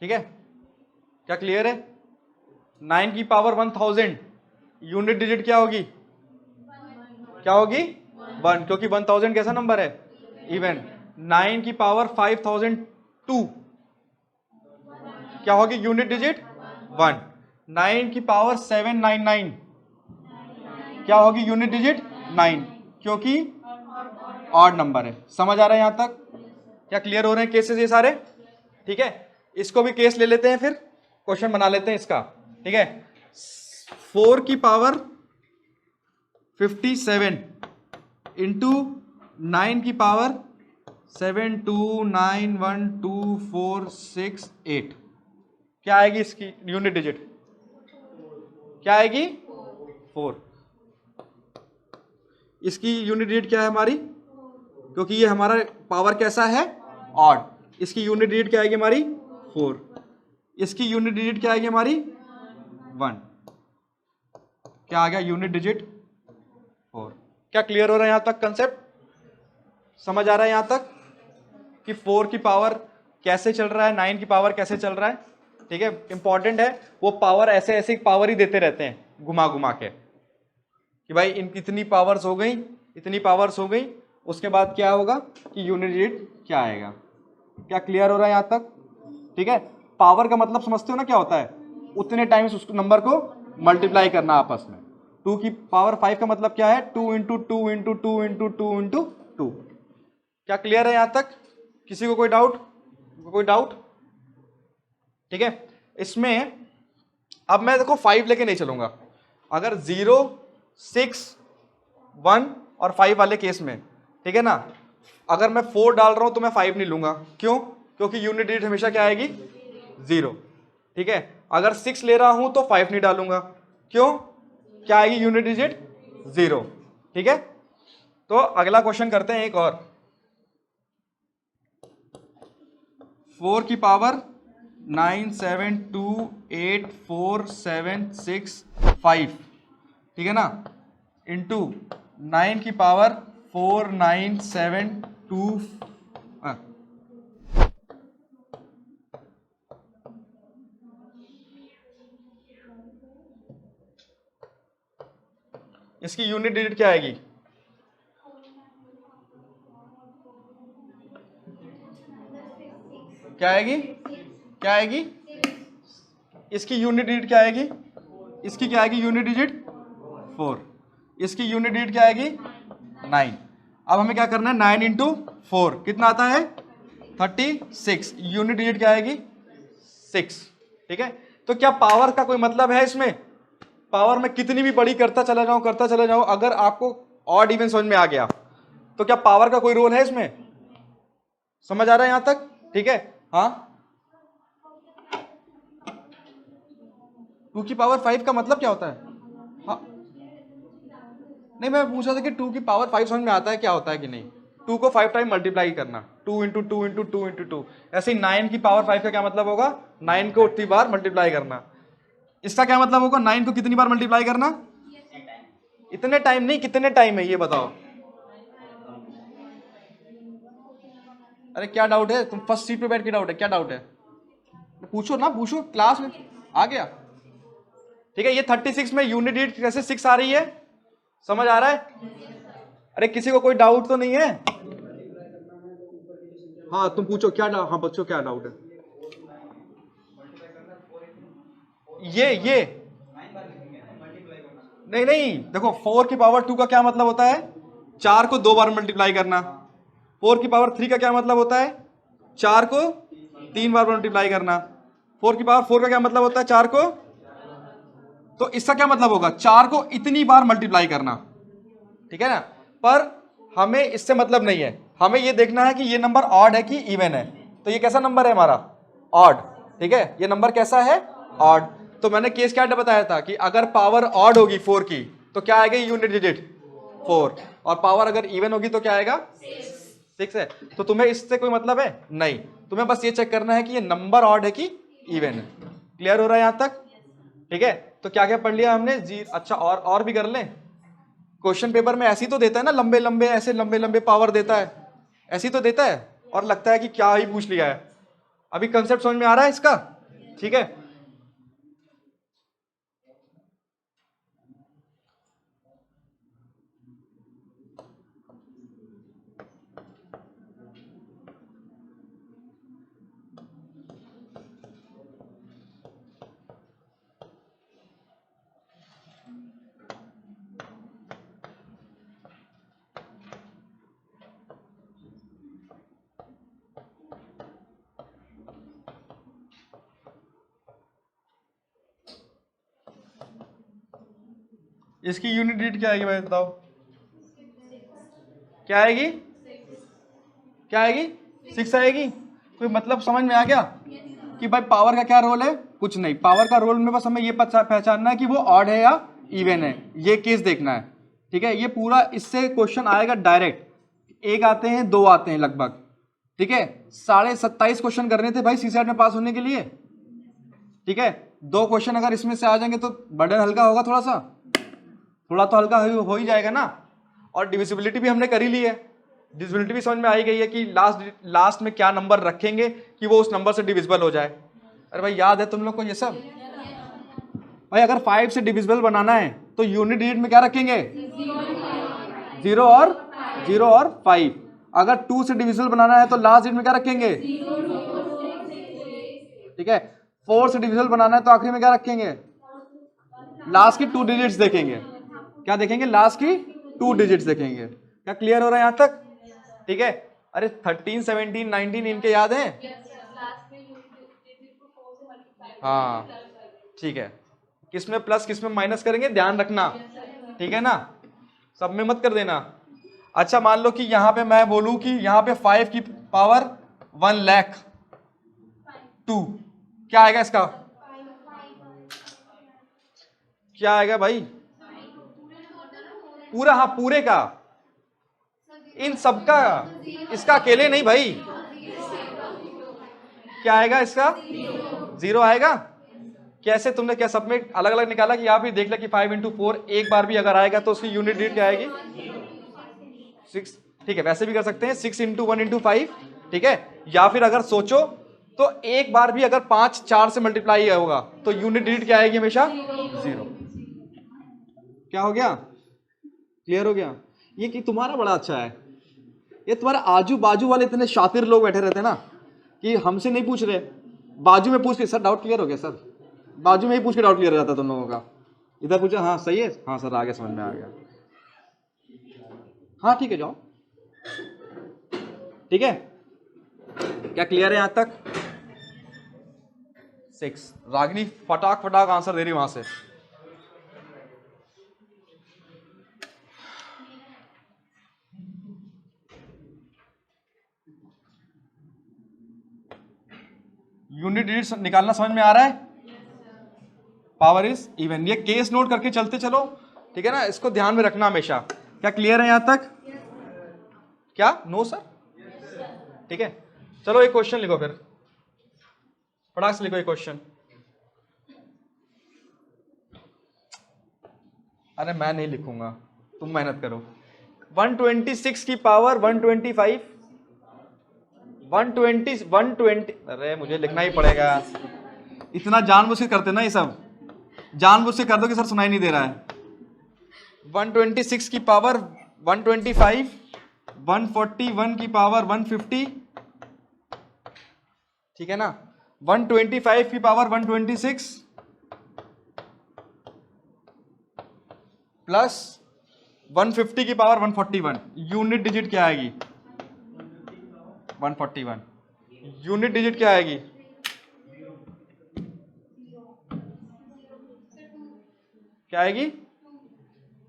[SPEAKER 1] ठीक है, क्या क्लियर है? 9 की पावर 1000 यूनिट डिजिट क्या होगी, क्या होगी 1, क्योंकि 1000 कैसा नंबर है, इवन। 9 की पावर 5002 क्या होगी यूनिट डिजिट 1। 9 की पावर 799 क्या होगी यूनिट डिजिट 9, क्योंकि ऑड नंबर है। समझ आ रहा है यहां तक? क्या क्लियर हो रहे हैं केसेस ये सारे? ठीक है, इसको भी केस ले लेते हैं, फिर क्वेश्चन बना लेते हैं इसका। ठीक है, 4 की पावर 57 इंटू 9 की पावर 7291246 क्या आएगी इसकी यूनिट डिजिट, क्या आएगी 4। इसकी यूनिट डिजिट क्या है हमारी, क्योंकि ये हमारा पावर कैसा है, ऑड। इसकी यूनिट डिजिट क्या आएगी हमारी 4। इसकी यूनिट डिजिट क्या आएगी हमारी 1। क्या आ गया यूनिट डिजिट 4। क्या क्लियर हो रहा है यहां तक कंसेप्ट? समझ आ रहा है यहां तक कि 4 की पावर कैसे चल रहा है, 9 की पावर कैसे चल रहा है? ठीक है, इंपॉर्टेंट है, वो पावर ऐसे ऐसे पावर ही देते रहते हैं घुमा घुमा के, कि भाई इनकी इतनी पावर्स हो गई, इतनी पावर्स हो गई, उसके बाद क्या होगा कि यूनिट डिजिट क्या आएगा। क्या क्लियर हो रहा है यहां तक? ठीक है, पावर का मतलब समझते हो ना क्या होता है, उतने टाइम्स उस नंबर को मल्टीप्लाई करना आपस में। 2 की पावर 5 का मतलब क्या है, 2 इंटू 2 इंटू 2 इंटू 2 इंटू 2। क्या क्लियर है यहां तक? किसी को कोई डाउट, कोई डाउट? ठीक है, इसमें अब मैं देखो 5 लेके नहीं चलूंगा। अगर 0, 6, 1 और 5 वाले केस में, ठीक है ना, अगर मैं 4 डाल रहा हूं तो मैं 5 नहीं लूंगा। क्यों? क्योंकि यूनिट डिजिट हमेशा क्या आएगी 0। ठीक है, अगर 6 ले रहा हूं तो 5 नहीं डालूंगा। क्यों? क्या आएगी यूनिट डिजिट 0। ठीक है, तो अगला क्वेश्चन करते हैं एक और। 4 की पावर 9728476 ठीक है ना, इंटू 9 की पावर 4972 इसकी यूनिट डिजिट क्या आएगी, क्या आएगी, क्या आएगी? इसकी यूनिट डिजिट क्या आएगी, इसकी क्या आएगी यूनिट डिजिट 4। इसकी यूनिट डिजिट क्या आएगी 9। अब हमें क्या करना है, 9 इंटू 4 कितना आता है 36। यूनिट डिजिट क्या आएगी 6। ठीक है, तो क्या पावर का कोई मतलब है इसमें? पावर में कितनी भी बड़ी करता चला जाऊं, अगर आपको ऑड इवन समझ में आ गया तो क्या पावर का कोई रोल है इसमें? समझ आ रहा है यहां तक? ठीक है, हाँ। 2 की पावर 5 का मतलब क्या होता है? हाँ, नहीं मैं पूछ रहा था कि 2 की पावर 5 समझ में आता है क्या होता है कि नहीं। 2 को 5 टाइम मल्टीप्लाई करना, 2 इंटू 2 इंटू 2 इंटू 2। ऐसे ही 9 की पावर 5 का क्या मतलब होगा, 9 को उतनी बार मल्टीप्लाई करना। इसका क्या मतलब होगा, 9 को कितनी बार मल्टीप्लाई करना? इतने टाइम नहीं, कितने टाइम है ये बताओ। अरे क्या डाउट है, तुम फर्स्ट सीट पे बैठ के डाउट है, क्या डाउट है? पूछो ना, पूछो, क्लास में आ गया। ठीक है, ये 36 में यूनिट डिजिट कैसे 6 आ रही है, समझ आ रहा है? अरे किसी को कोई डाउट तो नहीं है? हाँ तुम पूछो क्या डाउट, हाँ बच्चों क्या डाउट है? ये नहीं नहीं, देखो 4 की पावर 2 का क्या मतलब होता है, 4 को 2 बार मल्टीप्लाई करना। 4 की पावर 3 का क्या मतलब होता है, 4 को 3 बार मल्टीप्लाई करना। 4 की पावर 4 का क्या मतलब होता है, 4 को, तो इसका क्या मतलब होगा, 4 को इतनी बार मल्टीप्लाई करना। ठीक है ना, पर हमें इससे मतलब नहीं है, हमें ये देखना है कि ये नंबर ऑड है कि इवन है। तो ये कैसा नंबर है हमारा, ऑड। ठीक है, ये नंबर कैसा है, ऑड। तो मैंने केस क्या बताया था कि अगर पावर ऑड होगी 4 की तो क्या आएगा यूनिट डिजिट 4, और पावर अगर इवन होगी तो क्या आएगा 6 है। तो तुम्हें इससे कोई मतलब है नहीं, तुम्हें बस ये चेक करना है कि ये नंबर ऑड है कि इवन है। क्लियर हो रहा है यहां तक? ठीक है, तो क्या क्या पढ़ लिया हमने जी। अच्छा और भी कर लें, क्वेश्चन पेपर में ऐसे ही तो देता है ना, लंबे लंबे ऐसे लंबे लंबे पावर देता है, ऐसे ही तो देता है, और लगता है कि क्या ही पूछ लिया है। अभी कंसेप्ट समझ में आ रहा है इसका? ठीक है, इसकी यूनिट डिजिट क्या आएगी भाई बताओ? क्या आएगी? क्या आएगी? 6 आएगी। कोई मतलब समझ में आ गया कि भाई पावर का क्या रोल है? कुछ नहीं, पावर का रोल में बस हमें ये पहचानना है कि वो ऑड है या इवन है, ये केस देखना है। ठीक है, ये पूरा इससे क्वेश्चन आएगा डायरेक्ट। एक आते हैं, दो आते हैं लगभग। ठीक है, 27.5 क्वेश्चन करने थे भाई सीसैट में पास होने के लिए। ठीक है, 2 क्वेश्चन अगर इसमें से आ जाएंगे तो बर्डन हल्का होगा, थोड़ा तो हल्का हो ही जाएगा ना। और डिविजिबिलिटी भी हमने कर ही ली है, डिविजिबिलिटी भी समझ में आई गई है कि लास्ट में क्या नंबर रखेंगे कि वो उस नंबर से डिविजिबल हो जाए। अरे भाई याद है तुम लोग को ये सब? भाई अगर 5 से डिविजिबल बनाना है तो यूनिट डिजिट में क्या रखेंगे? 0 और 5। अगर 2 से डिविजिबल बनाना है तो लास्ट डिजिट में क्या रखेंगे? ठीक है, 4 से डिविजिबल बनाना है तो आखिरी में क्या रखेंगे? लास्ट की 2 डिजिट्स देखेंगे। क्या देखेंगे? लास्ट की 2 डिजिट्स देखेंगे। क्या क्लियर हो रहा है यहां तक? ठीक है, अरे 13, 17, 19 इनके याद हैं? हाँ ठीक है, किसमें प्लस किसमें माइनस करेंगे ध्यान रखना, ठीक है ना, सब में मत कर देना। अच्छा मान लो कि यहां पे मैं बोलूं कि यहां पे 5 की पावर 1 लाख 2, क्या आएगा इसका? क्या आएगा भाई? पूरा, हाँ पूरे का, इन सबका, इसका अकेले नहीं भाई। क्या आएगा इसका? 0 आएगा। कैसे तुमने क्या सब में अलग अलग निकाला कि आप ही देख ले कि 5 इंटू 4 एक बार भी अगर आएगा तो उसकी यूनिट डिजिट क्या आएगी? 6। ठीक है, वैसे भी कर सकते हैं 6 इंटू 1 इंटू 5। ठीक है, या फिर अगर सोचो तो एक बार भी अगर 5 4 से मल्टीप्लाई होगा तो यूनिट डिजिट क्या आएगी? हमेशा 0। क्या हो गया? क्लियर हो गया? ये कि तुम्हारा बड़ा अच्छा है, ये तुम्हारे आजू बाजू वाले इतने शातिर लोग बैठे रहते हैं ना कि हमसे नहीं पूछ रहे, बाजू में पूछ के सर डाउट क्लियर हो गया सर, बाजू में ही पूछ के डाउट क्लियर हो जाता तुम लोगों का। इधर पूछा हाँ सही है, हाँ सर आ गया, समझ में आ गया, हाँ ठीक है जाओ। ठीक है, क्या क्लियर है यहां तक? 6। रागिनी फटाक फटाक आंसर दे रही वहां से। यूनिट डिजिट निकालना समझ में आ रहा है? पावर इज इवन, ये केस नोट करके चलते चलो, ठीक है ना, इसको ध्यान में रखना हमेशा। क्या क्लियर है यहां तक? क्या नो सर? ठीक है, चलो एक क्वेश्चन लिखो फिर, फटाक से लिखो एक क्वेश्चन। अरे मैं नहीं लिखूंगा, तुम मेहनत करो। 126 की पावर 125, 120, अरे मुझे लिखना ही पड़ेगा, इतना जानबूझ के करते ना ये सब, जानबूझ के कर दो कि सर सुनाई नहीं दे रहा है। 126 की पावर 125, 141 की पावर 150, ठीक है ना, 125 की पावर 126 प्लस 150 की पावर 141, यूनिट डिजिट क्या आएगी? 141। यूनिट डिजिट क्या आएगी? क्या आएगी?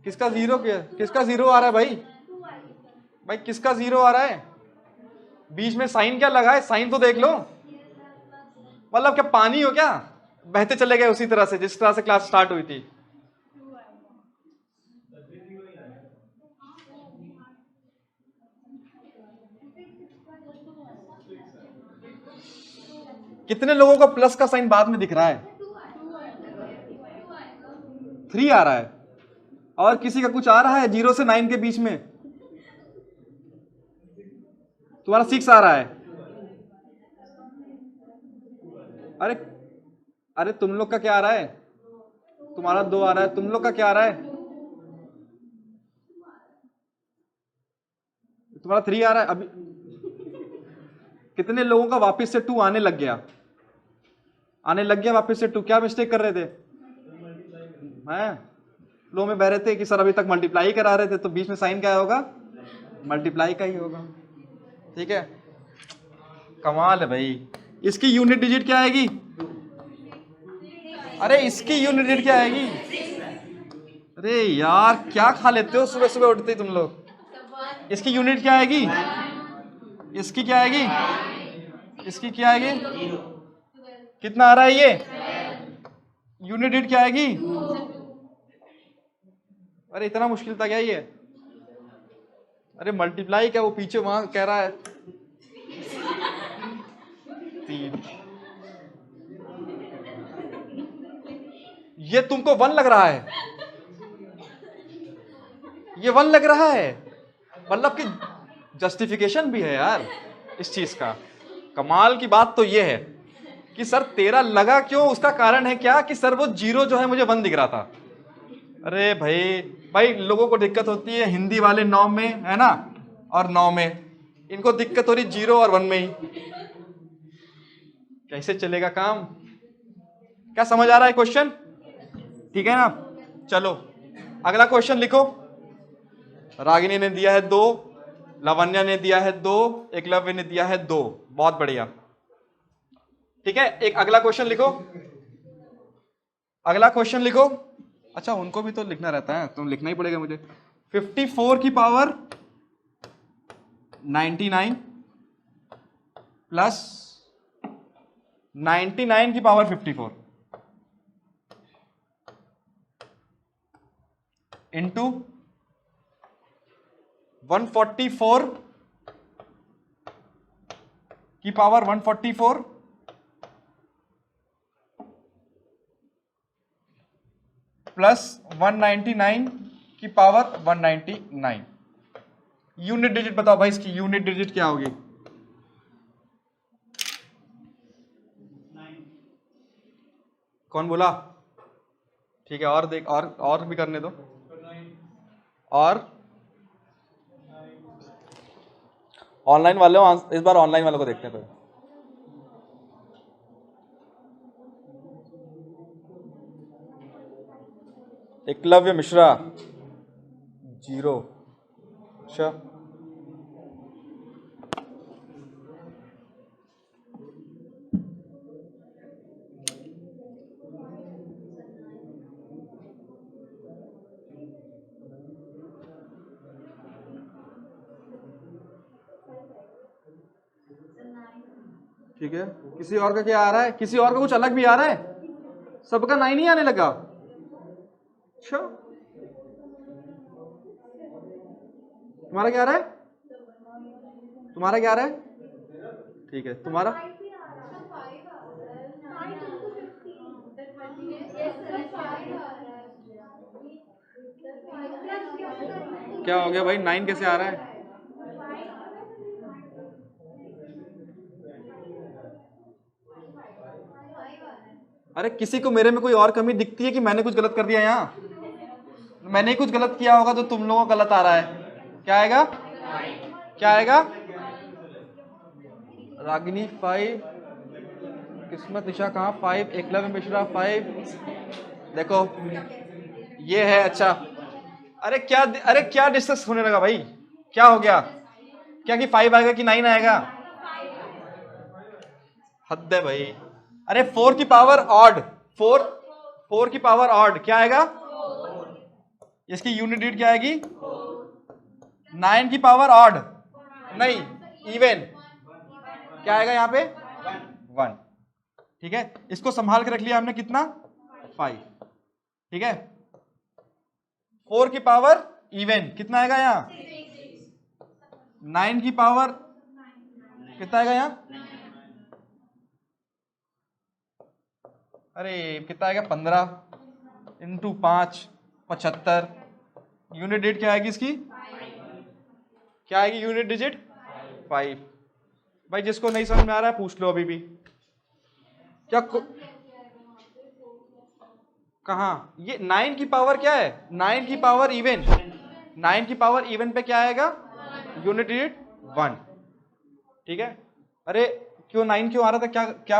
[SPEAKER 1] किसका 0? किसका 0 आ रहा है भाई? भाई किसका 0 आ रहा है? बीच में साइन क्या लगा है? साइन तो देख लो, मतलब क्या पानी हो क्या? बहते चले गए उसी तरह से जिस तरह से क्लास स्टार्ट हुई थी। कितने लोगों को प्लस का साइन बाद में दिख रहा है? 3 आ रहा है। और किसी का कुछ आ रहा है 0 से 9 के बीच में? तुम्हारा 6 आ रहा है। अरे अरे तुम लोग का क्या आ रहा है? तुम्हारा 2 आ रहा है। तुम लोग का क्या आ रहा है? तुम्हारा 3 आ रहा है। अभी कितने लोगों का वापस से 2 आने लग गया? आने लग गया वापस से 2। क्या मिस्टेक कर रहे थे? हैं लो में बह रहे थे कि सर अभी तक मल्टीप्लाई करा रहे थे, तो बीच में साइन क्या होगा? मल्टीप्लाई का ही होगा। ठीक है, कमाल है भाई। इसकी यूनिट डिजिट क्या आएगी? अरे इसकी यूनिट डिजिट क्या आएगी? अरे यार क्या खा लेते हो सुबह सुबह उठते ही तुम लोग। इसकी यूनिट क्या आएगी? इसकी क्या आएगी? इसकी क्या आएगी? कितना आ रहा है ये? यूनिट डिजिट क्या आएगी? अरे इतना मुश्किल था क्या ये? अरे मल्टीप्लाई क्या, वो पीछे वहां कह रहा है 3। ये तुमको 1 लग रहा है? ये 1 लग रहा है? मतलब कि जस्टिफिकेशन भी है यार इस चीज का। कमाल की बात तो ये है कि सर 13 लगा क्यों, उसका कारण है क्या कि सर वो 0 जो है मुझे 1 दिख रहा था। अरे भाई भाई लोगों को दिक्कत होती है हिंदी वाले 9 में, है ना, और 9 में। इनको दिक्कत हो रही 0 और 1 में ही। कैसे चलेगा काम? क्या समझ आ रहा है क्वेश्चन? ठीक है ना? चलो अगला क्वेश्चन लिखो। रागिनी ने दिया है 2, लावण्या ने दिया है 2, एकलव्य ने दिया है 2। बहुत बढ़िया। ठीक है, एक अगला क्वेश्चन लिखो। अगला क्वेश्चन लिखो। अच्छा उनको भी तो लिखना रहता है, तो लिखना ही पड़ेगा मुझे। 54 की पावर 99 प्लस 99 की पावर 54 इंटू 144 की पावर 144 प्लस 199 की पावर 199। यूनिट डिजिट बताओ भाई, इसकी यूनिट डिजिट क्या होगी? कौन बोला? ठीक है, और देख, और भी करने दो। और ऑनलाइन वाले इस बार ऑनलाइन वालों को देखते हैं पहले। एकलव्य मिश्रा 0। अच्छा ठीक है, किसी और का क्या आ रहा है? किसी और का कुछ अलग भी आ रहा है? सबका 9 ही आने लगा? अच्छा तुम्हारा क्या आ रहा है? तुम्हारा क्या आ रहा है? ठीक है, तुम्हारा क्या हो गया भाई? 9 कैसे आ रहा है? अरे किसी को मेरे में कोई और कमी दिखती है कि मैंने कुछ गलत कर दिया? यहाँ मैंने ही कुछ गलत किया होगा तो तुम लोगों को गलत आ रहा है। क्या आएगा? क्या आएगा? रागिनी 5, किस्मत निशा कहाँ 5, एकलव्य मिश्रा 5। देखो ये है। अच्छा अरे क्या डिस्कस होने लगा भाई? क्या हो गया? क्या कि 5 आएगा कि 9 आएगा? हद है भाई। अरे 4 की पावर ऑड, 4 की पावर ऑड क्या आएगा? इसकी यूनिट डिजिट क्या आएगी? 9 की पावर ऑड नहीं, इवन क्या आएगा यहाँ पे? 1। ठीक है, इसको संभाल के रख लिया हमने। कितना? 5। ठीक है, 4 की पावर इवन कितना आएगा यहाँ? 9 की पावर कितना आएगा यहाँ? अरे कितना आएगा? 15 इंटू 5 75 यूनिट डिजिट क्या आएगी इसकी? क्या आएगी यूनिट डिजिट? 5। भाई जिसको नहीं समझ में आ रहा है पूछ लो अभी भी। क्या कहाँ? ये 9 की पावर क्या है? 9 की पावर इवन। 9 की पावर इवन पे क्या आएगा? Unit digit 1। ठीक है। अरे क्यों 9 क्यों आ रहा था? क्या क्या?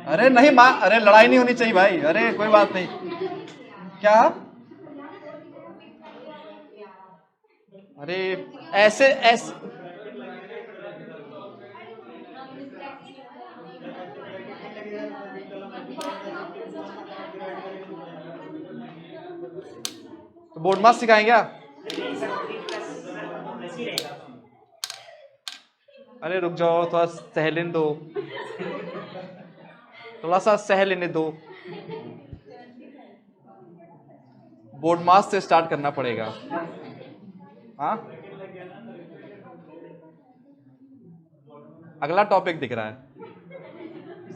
[SPEAKER 1] अरे नहीं माँ, अरे लड़ाई नहीं होनी चाहिए भाई, अरे कोई बात नहीं। क्या? अरे ऐसे ऐसे तो बोर्ड मास सिखाएं क्या? अरे रुक जाओ, थोड़ा सह लेने दो, थोड़ा सा सह लेने दो। बोर्ड मास से स्टार्ट करना पड़ेगा। हाँ, अगला टॉपिक दिख रहा है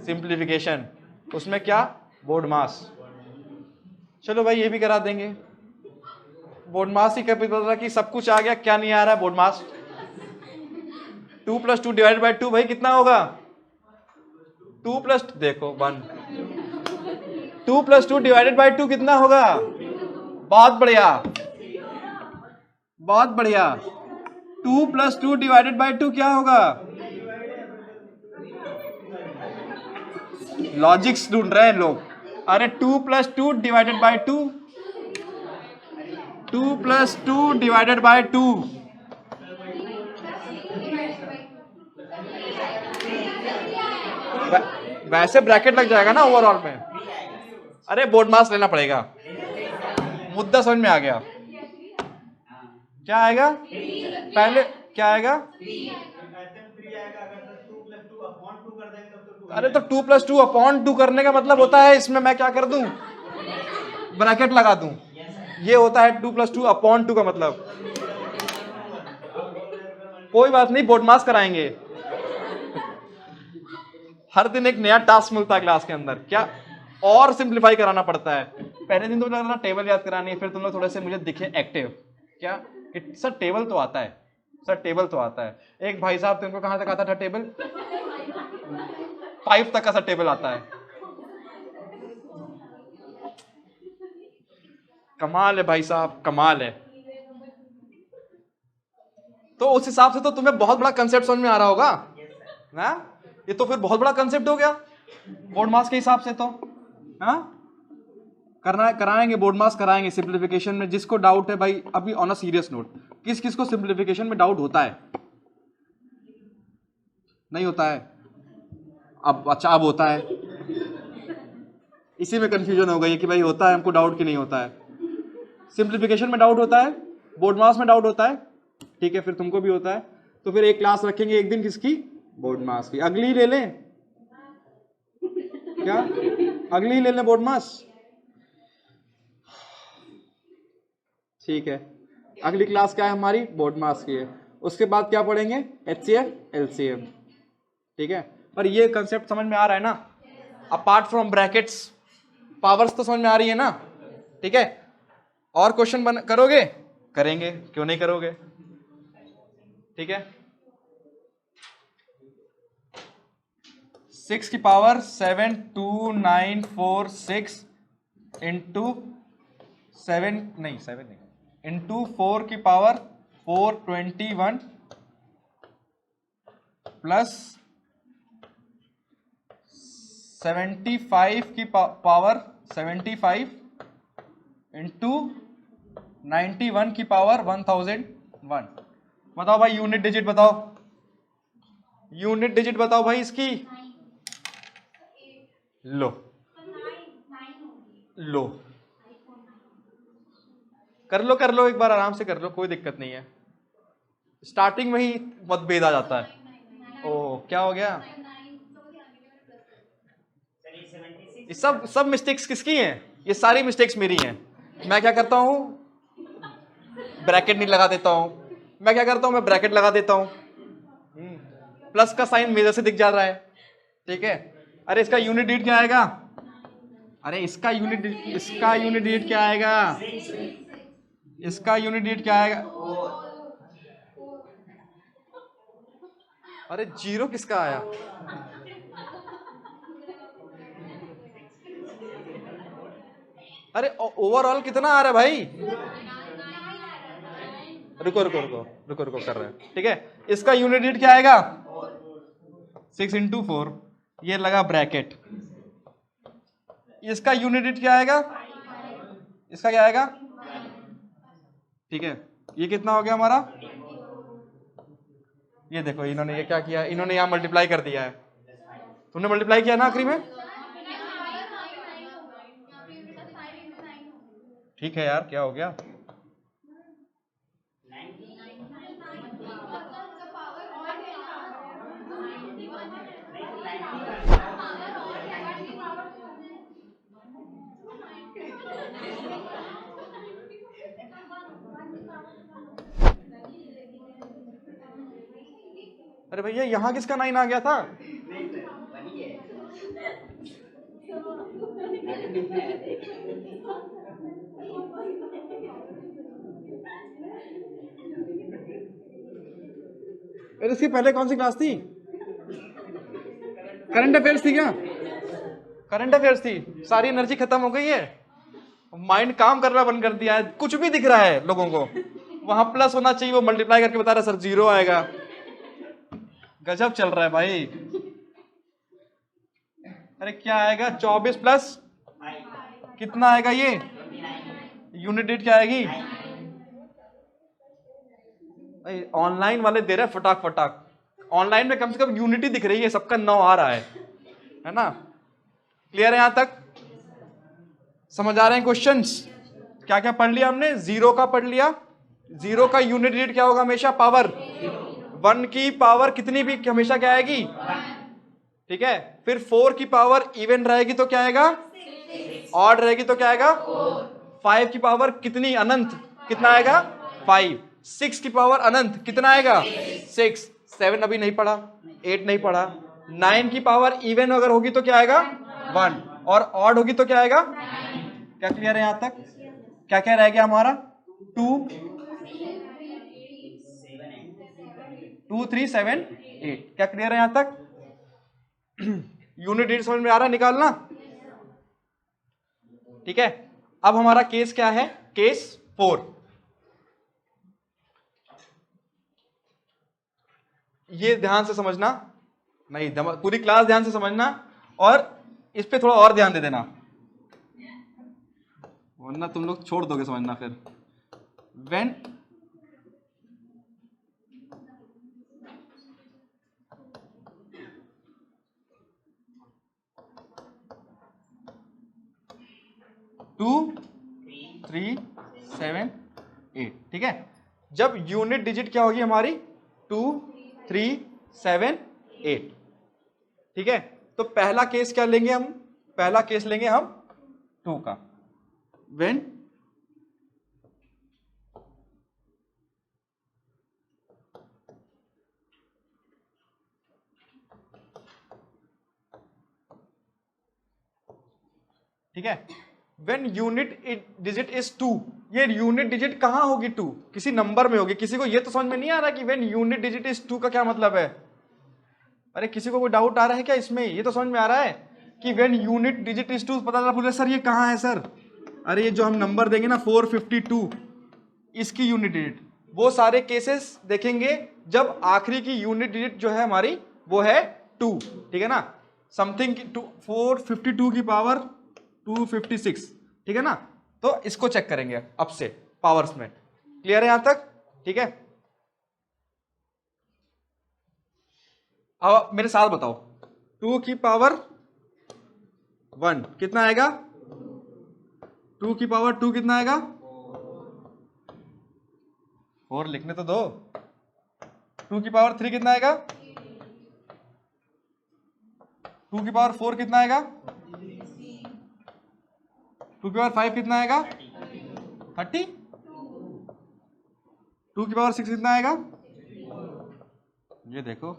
[SPEAKER 1] सिंप्लीफिकेशन, उसमें क्या? बोर्ड मास। चलो भाई ये भी करा देंगे। बोर्ड मास ही कभी पता कि सब कुछ आ गया, क्या नहीं आ रहा है? बोर्ड मास 2 + 2 डिवाइडेड बाई 2 भाई कितना होगा? 2 + देखो 1। 2 + 2 डिवाइडेड बाई 2 कितना होगा? बहुत बढ़िया, बहुत बढ़िया। 2 + 2 डिवाइडेड बाई 2 क्या होगा? लॉजिक्स ढूंढ रहे हैं लोग। अरे 2 + 2 डिवाइडेड बाई 2, 2 + 2 डिवाइडेड बाई 2। वैसे ब्रैकेट लग जाएगा ना ओवरऑल में। अरे बोर्ड मास लेना पड़ेगा। मुद्दा समझ में आ गया? क्या आएगा पहले? क्या आएगा? अरे तो 2 + 2 अपॉन 2 करने का मतलब होता है इसमें मैं क्या कर दूं? ब्रैकेट लगा दूं। ये होता है 2 + 2 अपॉन 2 का मतलब। कोई बात नहीं, बोर्ड मास कराएंगे। हर दिन एक नया टास्क मिलता है क्लास के अंदर। क्या और सिंप्लीफाई कराना पड़ता है। पहले दिन तो मुझे लग रहा टेबल याद करानी है, फिर तुम लोग थोड़े से मुझे दिखे एक्टिव। क्या सर टेबल तो आता है? सर टेबल तो आता है। एक भाई साहब तुमको कहां तक आता था टेबल? 5 तक का सर टेबल आता है। कमाल है भाई साहब, कमाल है। तो उस हिसाब से तो तुम्हें बहुत बड़ा कंसेप्ट समझ में आ रहा होगा ना? ये तो फिर बहुत बड़ा कंसेप्ट हो गया बोर्ड मास के हिसाब से तो। हाँ, करना कराएंगे, बोर्ड मास कराएंगे सिंप्लीफिकेशन में। जिसको डाउट है भाई, अभी ऑन अ सीरियस नोट, किस किस को सिंप्लीफिकेशन में डाउट होता है? नहीं होता है? अब अच्छा, अब होता है। इसी में कंफ्यूजन हो गई कि भाई होता है हमको डाउट कि नहीं होता है। सिंप्लीफिकेशन में डाउट होता है, बोर्ड मास में डाउट होता है। ठीक है, फिर तुमको भी होता है। तो फिर एक क्लास रखेंगे एक दिन किसकी? बोर्ड मास की। अगली ले लें क्या? अगली ले लें बोर्ड मास। ठीक है, अगली क्लास क्या है हमारी? बोर्ड मास की है। उसके बाद क्या पढ़ेंगे? HCF LCM। ठीक है, पर ये कंसेप्ट समझ में आ रहा है ना? अपार्ट फ्रॉम ब्रैकेट्स पावर्स तो समझ में आ रही है ना? ठीक है, और क्वेश्चन करोगे? करेंगे, क्यों नहीं करोगे? ठीक है, 6 की पावर 72946 इंटू 7 नहीं 7 नहीं इंटू 4 की पावर 421 प्लस 75 की पावर 75 इंटू 91 की पावर 1001। बताओ भाई यूनिट डिजिट बताओ, यूनिट डिजिट बताओ भाई इसकी। लो लो, कर लो एक बार आराम से कर लो, कोई दिक्कत नहीं है। स्टार्टिंग में ही मतभेद आ जाता है। ओह क्या हो गया? ये सब मिस्टेक्स किसकी हैं? ये सारी मिस्टेक्स मेरी हैं। मैं क्या करता हूं? ब्रैकेट नहीं लगा देता हूं। मैं क्या करता हूं? मैं ब्रैकेट लगा देता हूं। प्लस का साइन मेरे से दिख जा रहा है। ठीक है, अरे इसका यूनिट डिजिट क्या आएगा? अरे इसका यूनिट डिजिट क्या आएगा? इसका यूनिट डिजिट क्या आएगा? अरे जीरो किसका आया? अरे ओवरऑल कितना आ रहा है भाई? रुको रुको रुको रुको रुको कर रहे हैं, ठीक है। इसका यूनिट डिजिट क्या आएगा? 6 × 4, ये लगा ब्रैकेट। इसका यूनिट डिजिट क्या आएगा? इसका क्या आएगा? ठीक है, ये कितना हो गया हमारा? ये देखो इन्होंने ये क्या किया, इन्होंने यहाँ मल्टीप्लाई कर दिया है। तुमने मल्टीप्लाई किया ना आखिरी में? ठीक है यार, क्या हो गया? अरे भैया यहाँ किसका 9 आ गया था? अरे इसके पहले कौन सी क्लास थी? करंट अफेयर्स थी क्या? करंट अफेयर्स थी। सारी एनर्जी खत्म हो गई है, माइंड काम करना बंद कर दिया है, कुछ भी दिख रहा है लोगों को। वहां प्लस होना चाहिए, वो मल्टीप्लाई करके बता रहा है सर 0 आएगा। गजब चल रहा है भाई। अरे क्या आएगा? 24 प्लस कितना आएगा? ये यूनिट डिजिट क्या आएगी? ऑनलाइन वाले दे रहे हैं फटाक फटाक। ऑनलाइन में कम से कम यूनिटी दिख रही है, सबका 9 आ रहा है ना? क्लियर है यहां तक? समझ आ रहे हैं क्वेश्चंस? क्या क्या पढ़ लिया हमने? 0 का पढ़ लिया। 0 का यूनिट डिजिट क्या होगा? हमेशा पावर। 1 की पावर कितनी भी हमेशा क्या आएगी? ठीक है। फिर 4 की पावर इवन रहेगी तो क्या आएगा? ऑड रहेगी तो क्या आएगा? 5 की पावर कितनी अनंत, कितना आएगा? 5। 6 की पावर अनंत कितना आएगा? 6। 7 अभी नहीं पढ़ा, 8 नहीं पढ़ा। 9 की पावर इवन अगर होगी तो क्या आएगा? 1, और ऑड होगी तो क्या आएगा? क्या क्लियर है यहां तक? क्या क्या रह गया हमारा? 2, 3, 7, 8। क्या क्लियर है यहां तक? यूनिट डिजिट समझ में आ रहा है निकालना? ठीक है। अब हमारा केस क्या है? केस 4। ये ध्यान से समझना, नहीं पूरी क्लास ध्यान से समझना, और इस पे थोड़ा और ध्यान दे देना, वरना तुम लोग छोड़ दोगे समझना फिर। व्हेन टू 3, 7, 8, ठीक है। जब यूनिट डिजिट क्या होगी हमारी? 2, 3, 7, 8, ठीक है। तो पहला केस क्या लेंगे हम? पहला केस लेंगे हम 2 का। व्हेन ठीक है, व्हेन यूनिट डिजिट इज 2। ये यूनिट डिजिट कहां होगी? 2 किसी नंबर में होगी। किसी को ये तो समझ में नहीं आ रहा कि व्हेन यूनिट डिजिट इज 2 का क्या मतलब है? अरे किसी को कोई डाउट आ रहा है क्या इसमें? ये तो समझ में आ रहा है कि व्हेन यूनिट डिजिट इज 2 पता चला पूछे सर ये कहां है सर? अरे ये जो हम नंबर देंगे ना 452, इसकी यूनिट डिजिट। वो सारे केसेस देखेंगे जब आखिरी की यूनिट डिजिट जो है हमारी वो है 2, ठीक है ना? समथिंग 452 की पावर 256, ठीक है ना? तो इसको चेक करेंगे अब से पावर्स में। क्लियर है यहां तक? ठीक है। अब मेरे साथ बताओ, 2 की पावर 1 कितना आएगा? 2 की पावर 2 कितना आएगा? 4 लिखने तो दो। 2 की पावर 3 कितना आएगा? 2 की पावर 4 कितना आएगा? 2 की पावर 5 कितना आएगा? 30। 2 की पावर 6 कितना आएगा? ये देखो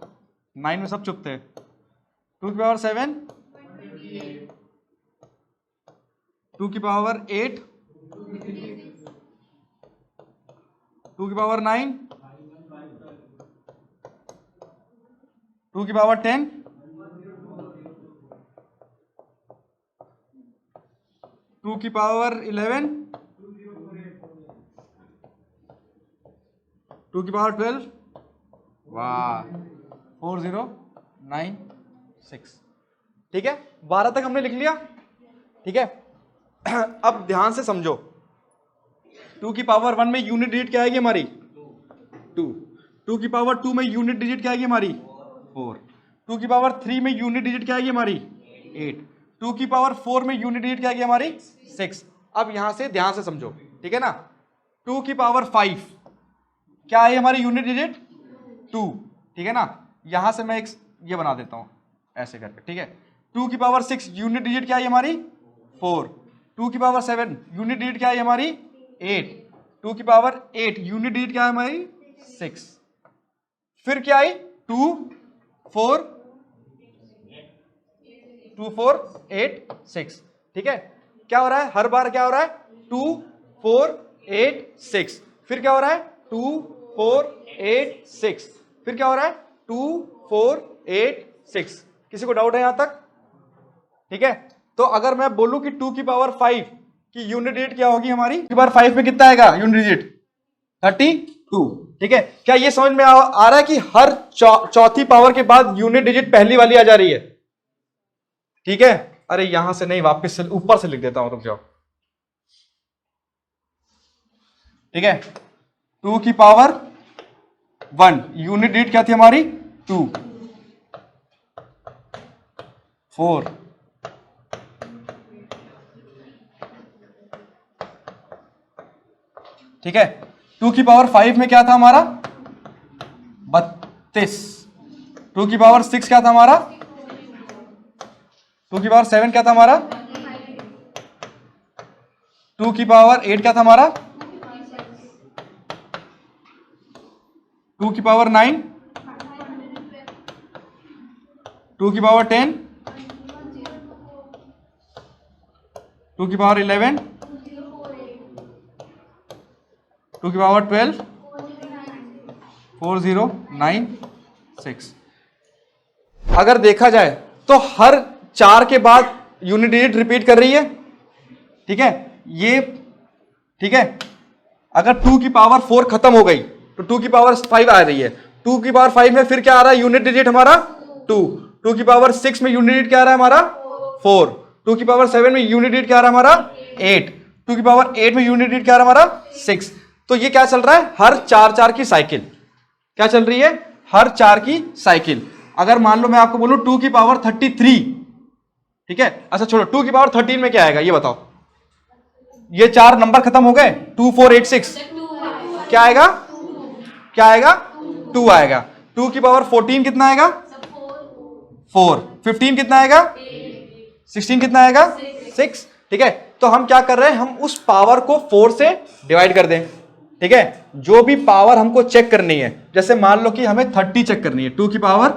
[SPEAKER 1] 9 में सब चुप थे। 2 की पावर 7 2 की पावर 8, 2 की पावर 9, 2 की पावर 10, 2 की पावर 11, 2 की पावर 12, वाह 4096। ठीक है, 12 तक हमने लिख लिया। ठीक है, अब ध्यान से समझो, 2 की पावर 1 में यूनिट डिजिट क्या आएगी हमारी 2, 2 की पावर 2 में यूनिट डिजिट क्या आएगी हमारी 4, 2 की पावर 3 में यूनिट डिजिट क्या आएगी हमारी 8, 2 की पावर 4 में यूनिट डिजिट क्या आएगी हमारी 6। अब यहां से ध्यान से समझो, ठीक है ना, 2 की पावर 5 क्या है हमारी यूनिट डिजिट 2, ठीक है ना, यहां से मैं एक ये बना देता हूं ऐसे करके, ठीक है। 2 की पावर 6 यूनिट डिजिट क्या है हमारी 4, 2 की पावर 7 यूनिट डिजिट क्या है हमारी 8, 2 की पावर 8 यूनिट डिजिट क्या है हमारी 6, फिर क्या आई 2 4 2 4 8 6। ठीक है, क्या हो रहा है हर बार, क्या हो रहा है 2 4 8 6, फिर क्या हो रहा है 2 4 8 6, फिर क्या हो रहा है 2 4 8 6। किसी को डाउट है यहां तक? ठीक है, तो अगर मैं बोलूं कि 2 की पावर 5 की यूनिट डिजिट क्या होगी हमारी, 2 की पावर 5 में कितना आएगा यूनिट डिजिट 32। ठीक है, क्या ये समझ में आ रहा है कि हर चौथी पावर के बाद यूनिट डिजिट पहली वाली आ जा रही है? ठीक है, अरे यहां से नहीं, वापस से ऊपर से लिख देता हूं, रुक जाओ। ठीक है, 2 की पावर 1 यूनिट डिजिट क्या थी हमारी 2 4, ठीक है, 2 की पावर 5 में क्या था हमारा 32, 2 की पावर 6 क्या था हमारा, 2 की पावर 7 क्या था हमारा, 2 की पावर 8 क्या था हमारा, 2 की पावर 9, 2 की पावर 10, 2 की पावर 11, 2 की पावर 12, 4096। अगर देखा जाए तो हर 4 के बाद यूनिट डिजिट रिपीट कर रही है। ठीक है, ये ठीक है, अगर 2 की पावर 4 खत्म हो गई तो 2 की पावर 5 आ रही है, 2 की पावर 5 में फिर क्या आ रहा है यूनिट डिजिट हमारा 2, 2 की पावर 6 में यूनिट डिजिट क्या आ रहा है हमारा 4, 2 की पावर 7 में यूनिट डिजिट क्या आ रहा है हमारा 8, 2 की पावर 8 में यूनिट डिजिट क्या आ रहा है हमारा 6। तो ये क्या चल रहा है हर 4 की साइकिल, क्या चल रही है हर 4 की साइकिल। अगर मान लो मैं आपको बोलूं 2 की पावर 33, ठीक है, अच्छा छोड़ो, 2 की पावर 13 में क्या आएगा ये बताओ, ये 4 नंबर खत्म हो गए, 2 4 8 6, क्या आएगा, क्या आएगा 2 आएगा। 2 की पावर 14 कितना आएगा 4, 15 कितना आएगा 16 कितना आएगा 6। ठीक है, तो हम क्या कर रहे हैं, हम उस पावर को 4 से डिवाइड कर दें। ठीक है, जो भी पावर हमको चेक करनी है, जैसे मान लो कि हमें 30 चेक करनी है, 2 की पावर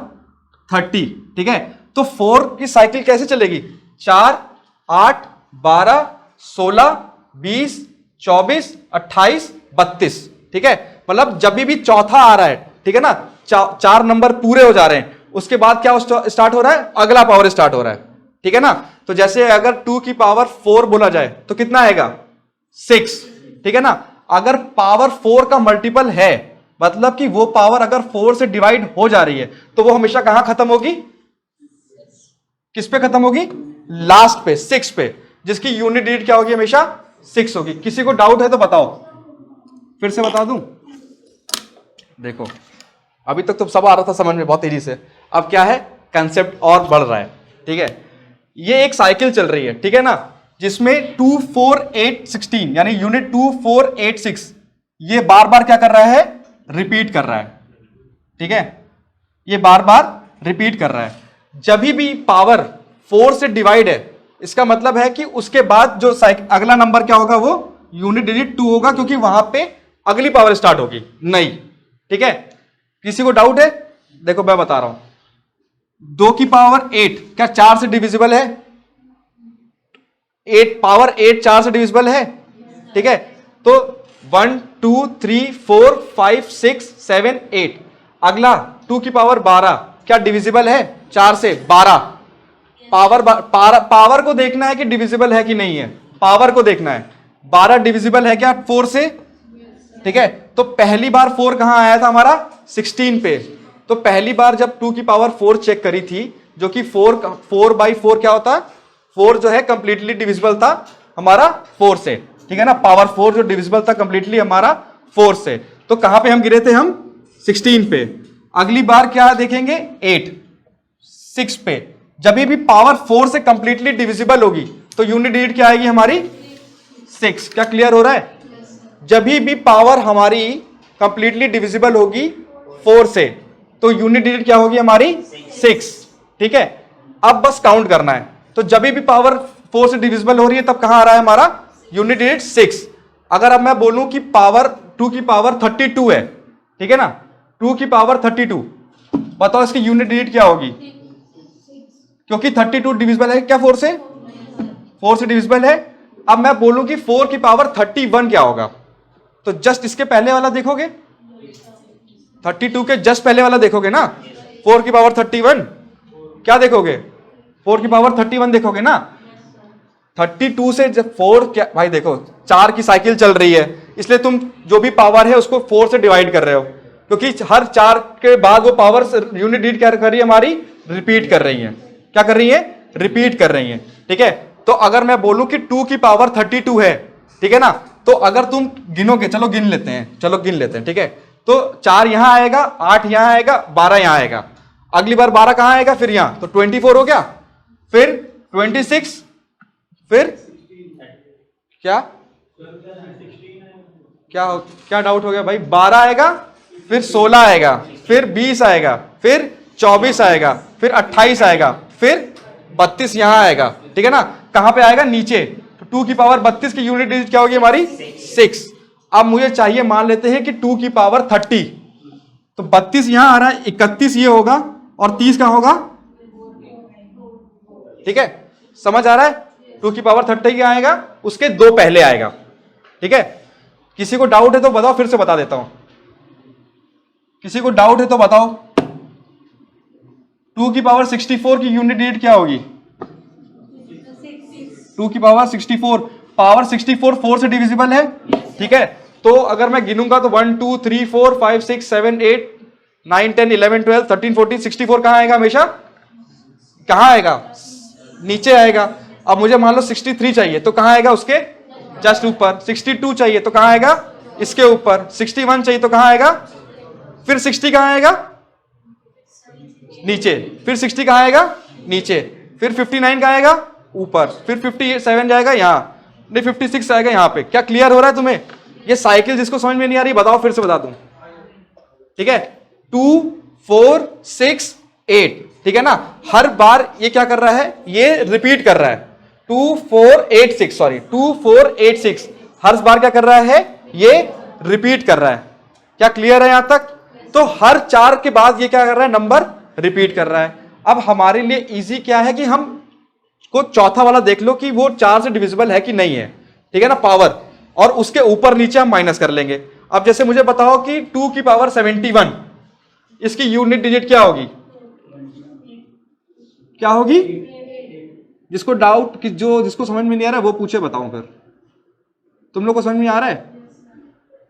[SPEAKER 1] 30, ठीक है, तो 4 की साइकिल कैसे चलेगी, 4 8 12 16 20 24 28 32। ठीक है, मतलब जब भी चौथा आ रहा है, ठीक है ना, 4 नंबर पूरे हो जा रहे हैं, उसके बाद क्या स्टार्ट हो रहा है, अगला पावर स्टार्ट हो रहा है। ठीक है ना, तो जैसे अगर 2 की पावर 4 बोला जाए तो कितना आएगा 6। ठीक है ना, अगर पावर 4 का मल्टीपल है, मतलब कि वो पावर अगर 4 से डिवाइड हो जा रही है, तो वो हमेशा कहां खत्म होगी, किस पे खत्म होगी, लास्ट पे 6 पे, जिसकी यूनिट डिजिट क्या होगी हमेशा 6 होगी। किसी को डाउट है तो बताओ, फिर से बता दूं। देखो अभी तक तो सब आ रहा था समझ में बहुत तेजी से, अब क्या है कंसेप्ट और बढ़ रहा है। ठीक है, ये एक साइकिल चल रही है, ठीक है ना, जिसमें 2 4 8 16 यानी यूनिट 2 4 8 6 ये बार बार क्या कर रहा है, रिपीट कर रहा है। ठीक है, ये बार बार रिपीट कर रहा है। जब भी पावर 4 से डिवाइड है, इसका मतलब है कि उसके बाद जो अगला नंबर क्या होगा, वो यूनिट डिजिट 2 होगा, क्योंकि वहां पे अगली पावर स्टार्ट होगी नहीं। ठीक है, किसी को डाउट है? देखो मैं बता रहा हूं, 2 की पावर 8 क्या 4 से डिविजिबल है, 8 पावर 8 4 से डिविजिबल है, ठीक है। तो 1 2 3 4 5 6 7 8। अगला 2 की पावर 12 क्या डिविजिबल है 4 से? 12। पावर को देखना है कि डिविजिबल है कि नहीं है, पावर को देखना है। 12 डिविजिबल है क्या 4 से? ठीक है। तो पहली बार 4 कहां आया था हमारा? 16 पे। तो पहली बार जब 2 की पावर 4 चेक करी थी, जो कि 4/4 क्या होता है? 4 जो है कंप्लीटली डिविजिबल था हमारा 4 से, ठीक है ना। पावर 4 जो डिविजिबल था कंप्लीटली हमारा 4 से। तो कहां पे हम गिरे थे? हम 16 पे। अगली बार क्या देखेंगे? 8 6 पे। जब भी पावर 4 से कंप्लीटली डिविजिबल होगी तो यूनिट डिजिट क्या आएगी हमारी? 6। क्या क्लियर हो रहा है? जब भी पावर हमारी कंप्लीटली डिविजिबल होगी 4 से तो यूनिट डिजिट क्या होगी हमारी? 6, ठीक है। अब बस काउंट करना है। तो जब भी पावर 4 से डिविजिबल हो रही है तब कहां आ रहा है हमारा यूनिट डिजिट? 6। अगर अब मैं बोलूं कि पावर 2 की पावर 32 है, ठीक है ना, 2 की पावर 32, बताओ इसकी यूनिट डिजिट क्या होगी? क्योंकि 32 डिविजिबल है क्या 4 से? 4 से डिविजिबल है। अब मैं बोलूं कि 4 की पावर 31 क्या होगा, तो जस्ट इसके पहले वाला देखोगे, 32 के जस्ट पहले वाला देखोगे ना। 4 की पावर 31 क्या देखोगे? 4 की पावर 31 देखोगे ना। 32 से जब 4 क्या भाई, देखो 4 की साइकिल चल रही है, इसलिए तुम जो भी पावर है उसको 4 से डिवाइड कर रहे हो, क्योंकि हर 4 के बाद वो पावर यूनिट डिजिट क्या कर रही है हमारी? रिपीट कर रही है। क्या कर रही है? रिपीट कर रही है, ठीक है। तो अगर मैं बोलूं कि 2 की पावर 32 है, ठीक है ना, तो अगर तुम गिनोगे, चलो गिन लेते हैं, ठीक है। तो 4 यहां आएगा, 8 यहां आएगा, 12 यहां आएगा। अगली बार 12 कहां आएगा? फिर यहां, तो 24 हो गया, फिर 26, फिर क्या क्या क्या डाउट हो गया भाई? 12 आएगा, फिर 16 आएगा, फिर 20 आएगा, फिर 24 आएगा, फिर 28 आएगा, फिर 32 यहां आएगा, ठीक है ना। कहां पे आएगा? नीचे। तो 2 की पावर 32 की यूनिट डिजिट क्या होगी हमारी? 6। अब मुझे चाहिए, मान लेते हैं कि 2 की पावर 30, तो 32 यहां आ रहा है, 31 ये होगा और 30 का होगा, ठीक है। समझ आ रहा है? 2 की पावर 30 क्या आएगा? उसके 2 पहले आएगा, ठीक है। किसी को डाउट है तो बताओ, फिर से बता देता हूं। किसी को डाउट है तो बताओ, 2 की पावर 64 की यूनिट डिजिट क्या होगी? 2 की पावर 64, पावर 64 4 से डिविजिबल है, ठीक है। तो अगर मैं गिनूंगा तो 1 2 3 4 5 6 7 8 9 10 11 12 13 14 64 कहां आएगा? हमेशा कहां आएगा? नीचे आएगा। अब मुझे मान लो 63 चाहिए तो कहां आएगा? उसके जस्ट ऊपर। 62 चाहिए तो कहां आएगा? इसके ऊपर। 61 चाहिए तो कहां आएगा? फिर 60 कहां आएगा? नीचे। फिर 60 कहां आएगा? नीचे। फिर 59 कहां आएगा? ऊपर। फिर 57 जाएगा यहां, नहीं 56 आएगा यहां पे। क्या क्लियर हो रहा है तुम्हें? ये साइकिल जिसको समझ में नहीं आ रही बताओ, फिर से बता दूं, ठीक है। 2 4 6 8, ठीक है ना। हर बार ये क्या कर रहा है? ये रिपीट कर रहा है। 2 4 8 6, सॉरी 2 4 8 6, हर बार क्या कर रहा है? ये रिपीट कर रहा है। क्या क्लियर है यहां तक? तो हर 4 के बाद ये क्या कर रहा है? नंबर रिपीट कर रहा है। अब हमारे लिए इजी क्या है कि हम को चौथा वाला देख लो कि वो 4 से डिविजिबल है कि नहीं है, ठीक है ना, पावर, और उसके ऊपर नीचे हम माइनस कर लेंगे। अब जैसे मुझे बताओ कि 2 की पावर 71, इसकी यूनिट डिजिट क्या होगी? क्या होगी? जिसको डाउट कि जिसको समझ में नहीं आ रहा है वो पूछे, बताऊं फिर। तुम लोग को समझ में आ रहा है?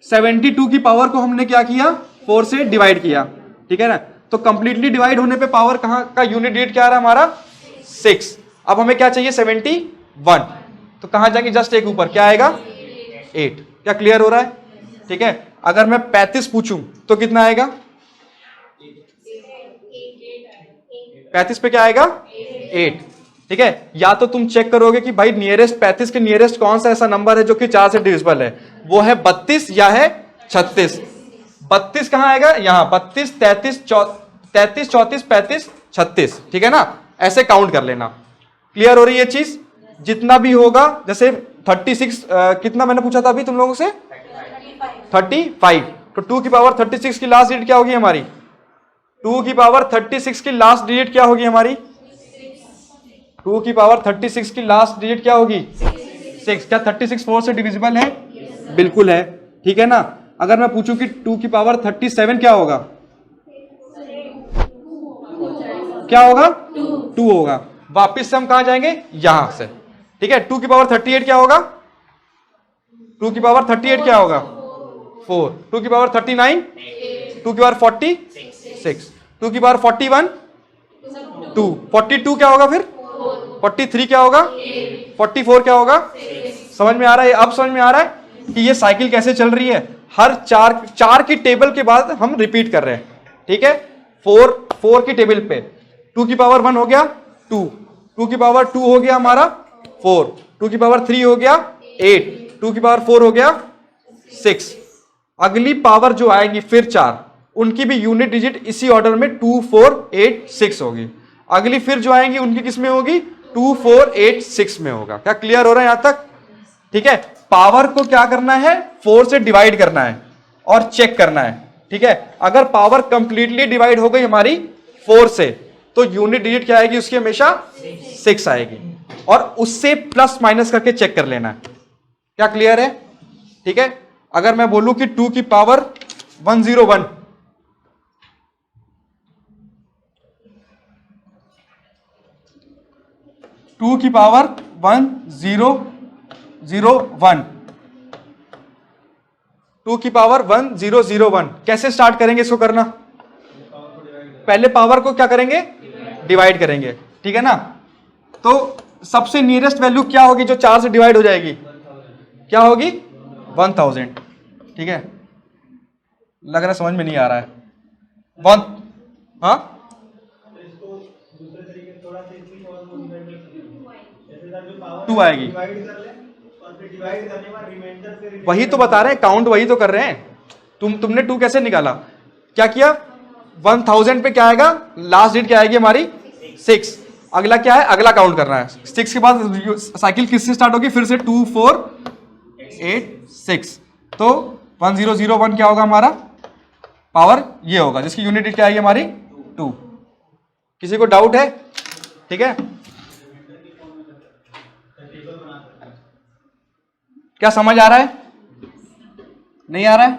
[SPEAKER 1] 72 की पावर को हमने क्या किया? 4 से डिवाइड किया, ठीक है ना। तो कंप्लीटली डिवाइड होने पे पावर कहां का यूनिट डिजिट क्या आ रहा है हमारा? 6। अब हमें क्या चाहिए? 71, तो कहां जाएंगे? जस्ट एक ऊपर, क्या आएगा? 8। क्या क्लियर हो रहा है? ठीक है। अगर मैं 35 पूछूं तो कितना आएगा? 35 पे क्या आएगा? 8, ठीक है। या तो तुम चेक करोगे कि भाई नियरेस्ट 35 के नियरेस्ट कौन सा ऐसा नंबर है जो कि 4 से डिविजिबल है, वो है 32 या है 36। 32 कहां आएगा? यहां 32 33 34 35 36, ठीक है ना। ऐसे काउंट कर लेना। क्लियर हो रही है चीज? जितना भी होगा, जैसे 36 कितना मैंने पूछा था अभी तुम लोगों से? 35। तो 2 की पावर 36 की लास्ट डिजिट क्या होगी हमारी? 2 की पावर 36 की लास्ट डिजिट क्या होगी हमारी? 2 की पावर 36 की लास्ट डिजिट क्या होगी? 6। क्या 36 4 से डिविजिबल है? बिल्कुल है, ठीक है ना। अगर मैं पूछूं कि 2 की पावर 37 क्या होगा? क्या होगा? 2 होगा। वापिस से हम कहां जाएंगे? यहां से, ठीक है। 2 की पावर 38 क्या होगा? 2 की पावर 38 क्या होगा? 4। 2 की पावर 39, 2 की पावर 46, 2 की पावर 41, 2। 42 क्या होगा फिर? 43 क्या होगा? 44 क्या होगा? समझ में आ रहा है? अब समझ में आ रहा है कि ये साइकिल कैसे चल रही है। हर चार की टेबल के बाद हम रिपीट कर रहे हैं, ठीक है। 4 की टेबल पे 2 की पावर 1 हो गया 2, 2 की पावर 2 हो गया हमारा 4, 2 की पावर 3 हो गया 8, 2 की पावर 4 हो गया 6। अगली पावर जो आएगी फिर 4, उनकी भी यूनिट डिजिट इसी ऑर्डर में 2 4 8 6 होगी। अगली फिर जो आएंगी उनकी किस में होगी? 2 4 8 6 में होगा। क्या क्लियर हो रहा है यहां तक? ठीक है। पावर को क्या करना है? 4 से डिवाइड करना है और चेक करना है, ठीक है। अगर पावर कंप्लीटली डिवाइड हो गई हमारी 4 से, तो यूनिट डिजिट क्या आएगी उसकी? हमेशा 6 आएगी, और उससे प्लस माइनस करके चेक कर लेना है। क्या क्लियर है? ठीक है। अगर मैं बोलूं कि 2 की पावर 101, 2 की पावर 1001, 2 की पावर 1001, कैसे स्टार्ट करेंगे इसको करना? पहले पावर को क्या करेंगे? डिवाइड करेंगे, ठीक है ना। तो सबसे नियरेस्ट वैल्यू क्या होगी जो 4 से डिवाइड हो जाएगी? क्या होगी? 1000, ठीक है। लग रहा है समझ में नहीं आ रहा है। 1, हाँ, टू आएगी। वही तो बता रहे हैं, काउंट वही तो कर रहे हैं। तुमने 2 कैसे निकाला? क्या किया? 1000 पे क्या आएगा? लास्ट डिजिट क्या आएगी हमारी? 6। अगला क्या है? अगला काउंट करना है। 6 के बाद साइकिल किससे स्टार्ट होगी? फिर से 2 4 8 6। तो 1001 क्या होगा हमारा? पावर ये होगा, जिसकी यूनिट डिजिट क्या आएगी हमारी? 2। किसी को डाउट है? ठीक है। क्या समझ आ रहा है? नहीं आ रहा है?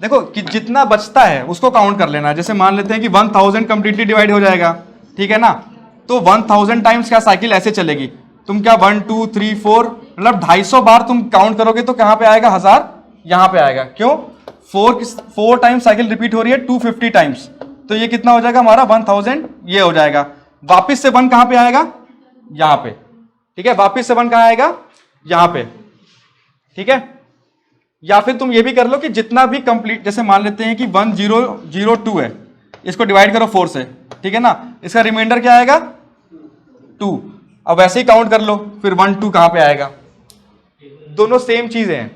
[SPEAKER 1] देखो कि जितना बचता है उसको काउंट कर लेना। जैसे मान लेते हैं कि 1000 कंप्लीटली डिवाइड हो जाएगा, ठीक है ना। तो 1000 टाइम्स क्या साइकिल ऐसे चलेगी? तुम क्या 1 2 3 4 मतलब 250 बार तुम काउंट करोगे तो कहां पे आएगा? 1000 यहां पे आएगा। क्यों? 4 टाइम्स साइकिल रिपीट हो रही है, 250 टाइम्स। तो ये कितना हो जाएगा हमारा? 1000 ये हो जाएगा। वापिस से 1 कहां पे आएगा? यहां पे, ठीक है। वापिस से 1 कहां आएगा? यहां पे, ठीक है। या फिर तुम ये भी कर लो कि जितना भी कंप्लीट, जैसे मान लेते हैं कि 1002 है, इसको डिवाइड करो 4 से, ठीक है ना। इसका रिमाइंडर क्या आएगा? 2। अब वैसे ही काउंट कर लो, फिर 1 2 कहां पे आएगा? दोनों सेम चीजें हैं,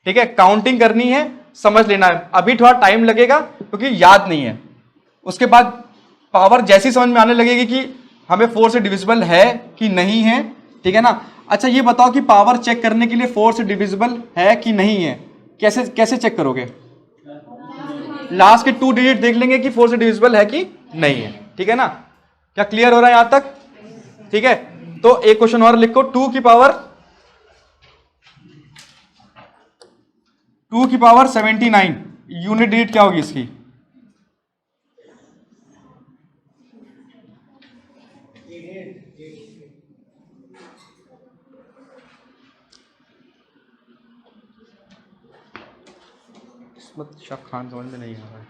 [SPEAKER 1] ठीक है। काउंटिंग करनी है, समझ लेना है। अभी थोड़ा टाइम लगेगा क्योंकि याद नहीं है। उसके बाद पावर जैसी समझ में आने लगेगी कि हमें 4 से डिविजिबल है कि नहीं है, ठीक है ना। अच्छा ये बताओ कि पावर चेक करने के लिए 4 से डिविजिबल है कि नहीं है, कैसे कैसे चेक करोगे? लास्ट के 2 डिजिट देख लेंगे कि 4 से डिविजिबल है कि नहीं है, ठीक है ना। क्या क्लियर हो रहा है यहां तक? ठीक है। तो एक क्वेश्चन और लिखो। 2 की पावर 79, यूनिट डिजिट क्या होगी इसकी? शाह खान समझ में नहीं आ रहा है।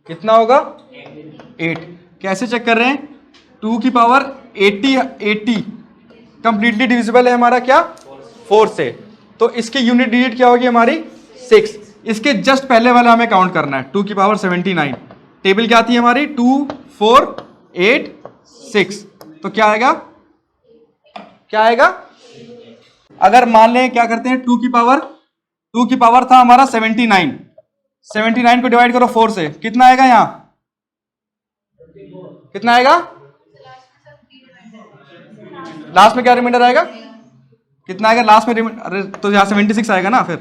[SPEAKER 1] कितना होगा? 8। कैसे चेक कर रहे हैं? 2 की पावर 80 कंप्लीटली डिविजिबल है हमारा क्या? 4 से। तो इसकी यूनिट डिजिट क्या होगी हमारी? 6। इसके जस्ट पहले वाला हमें काउंट करना है। 2 की पावर 79 टेबल क्या आती है हमारी? 2 4 8 6। तो क्या आएगा? क्या आएगा? अगर मान लें क्या करते हैं, 2 की पावर था हमारा 79 को डिवाइड करो 4 से, कितना आएगा? यहां कितना आएगा? लास्ट में क्या रिमाइंडर आएगा? कितना आएगा लास्ट में? अरे तो यहां 76 आएगा ना फिर।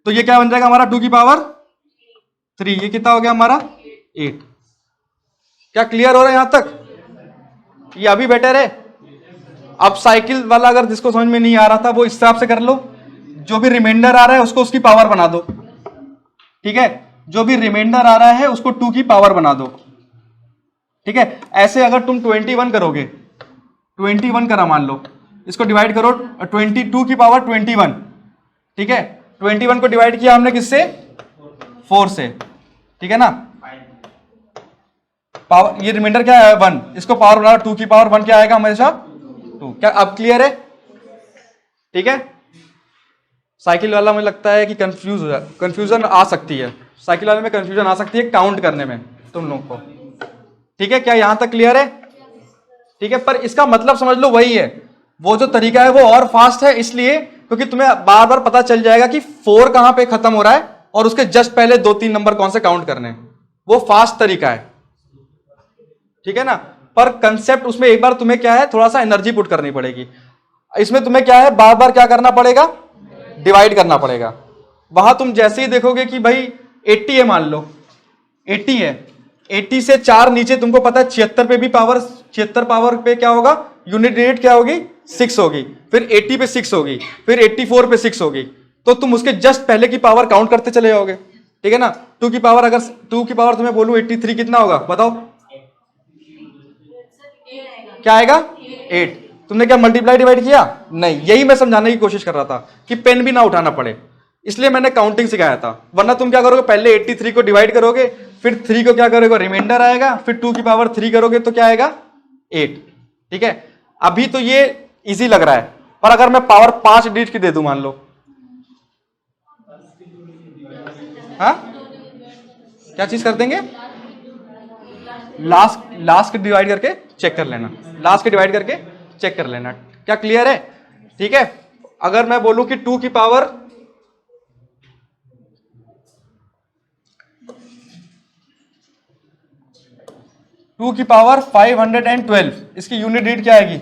[SPEAKER 1] तो ये क्या बन जाएगा हमारा 2 की पावर 3, ये कितना हो गया हमारा 8। क्या क्लियर हो रहा है यहां तक? ये अभी बेटर है। अब साइकिल वाला अगर जिसको समझ में नहीं आ रहा था वो इस हिसाब से कर लो, जो भी रिमाइंडर आ रहा है उसको उसकी पावर बना दो, ठीक है, जो भी रिमाइंडर आ रहा है उसको 2 की पावर बना दो, ठीक है। ऐसे अगर तुम 21 करोगे, 21 करा मान लो, इसको डिवाइड करो 22 की पावर 21, ठीक है। 21 को डिवाइड किया हमने किससे? 4 से, ठीक है ना। पावर, ये रिमाइंडर क्या है 1, इसको पावर बना 2 की पावर 1 क्या आएगा हमेशा 2। क्या अब क्लियर है? ठीक है। साइकिल वाला मुझे लगता है कि कंफ्यूजन आ सकती है, साइकिल वाले में कंफ्यूजन आ सकती है काउंट करने में तुम लोग को, ठीक है। क्या यहां तक क्लियर है? ठीक है, पर इसका मतलब समझ लो वही है, वो जो तरीका है वो और फास्ट है, इसलिए क्योंकि तुम्हें बार बार पता चल जाएगा कि 4 कहां पे खत्म हो रहा है और उसके जस्ट पहले 2-3 नंबर कौन से काउंट करने हैं, वो फास्ट तरीका है, ठीक है ना। पर कंसेप्ट उसमें एक बार तुम्हें क्या है, थोड़ा सा एनर्जी पुट करनी पड़ेगी। इसमें तुम्हें क्या है, बार बार क्या करना पड़ेगा, डिवाइड करना पड़ेगा। वहां तुम जैसे ही देखोगे कि भाई 80 है, मान लो 80 है, 80 से 4 नीचे तुमको पता है 76 पे भी पावर, 76 पावर पे क्या होगा, यूनिट डिजिट क्या होगी 6 होगी, फिर 80 पे 6 होगी, फिर 84 पे 6 होगी, तो तुम उसके जस्ट पहले की पावर काउंट करते चले जाओगे, ठीक है ना। 2 की पावर, अगर 2 की पावर तुम्हें बोलूं 83 कितना होगा बताओ, क्या आएगा 8। तुमने क्या मल्टीप्लाई डिवाइड किया? नहीं, यही मैं समझाने की कोशिश कर रहा था कि पेन भी ना उठाना पड़े, इसलिए मैंने काउंटिंग सिखाया था। वरना तुम क्या करोगे, पहले 83 को डिवाइड करोगे, फिर 3 को क्या करोगे, रिमाइंडर आएगा, फिर 2 की पावर 3 करोगे तो क्या आएगा 8, ठीक है। अभी तो ये इजी लग रहा है, पर अगर मैं पावर 5 डिजिट की दे दूं मान लो, हाँ क्या चीज कर देंगे, लास्ट के डिवाइड करके चेक कर लेना, लास्ट के डिवाइड करके चेक कर लेना। क्या क्लियर है? ठीक है। अगर मैं बोलूं कि 2 की पावर 512, इसकी यूनिट डिजिट क्या आएगी,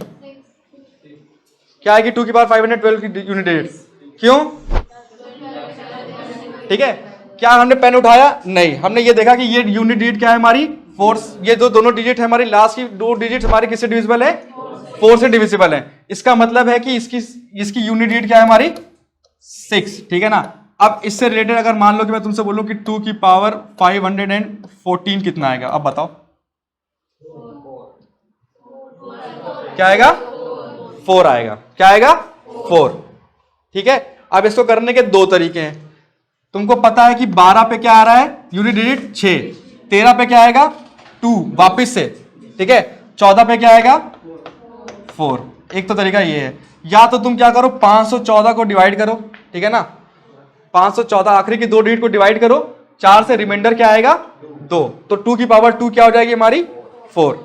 [SPEAKER 1] क्या आएगी 2 की पावर 512 की यूनिट डिजिट? क्यों? ठीक है। क्या हमने पेन उठाया? नहीं, हमने ये देखा कि ये यूनिट डिजिट क्या है हमारी 4, ये जो दोनों डिजिट है हमारी, लास्ट की 2 डिजिट हमारी किससे डिविजिबल है, 4 से डिविजिबल है। इसका मतलब है कि इसकी यूनिट डिजिट क्या है हमारी 6, ठीक है ना। अब इससे रिलेटेड अगर मान लो कि मैं तुमसे बोलूं कि 2 की पावर 514 कितना आएगा, अब बताओ क्या आएगा, 4 आएगा। क्या आएगा 4, ठीक है। अब इसको करने के 2 तरीके हैं। तुमको पता है कि 12 पे क्या आ रहा है यूनिट डिजिट 6, 13 पे क्या आएगा 2 वापिस से, ठीक है, 14 पे क्या आएगा 4। एक तो तरीका ये है, या तो तुम क्या करो 514 को डिवाइड करो, ठीक है ना, 514 आखिरी की 2 डिजिट को डिवाइड करो 4 से, रिमाइंडर क्या आएगा 2, तो 2 की पावर 2 क्या हो जाएगी हमारी 4।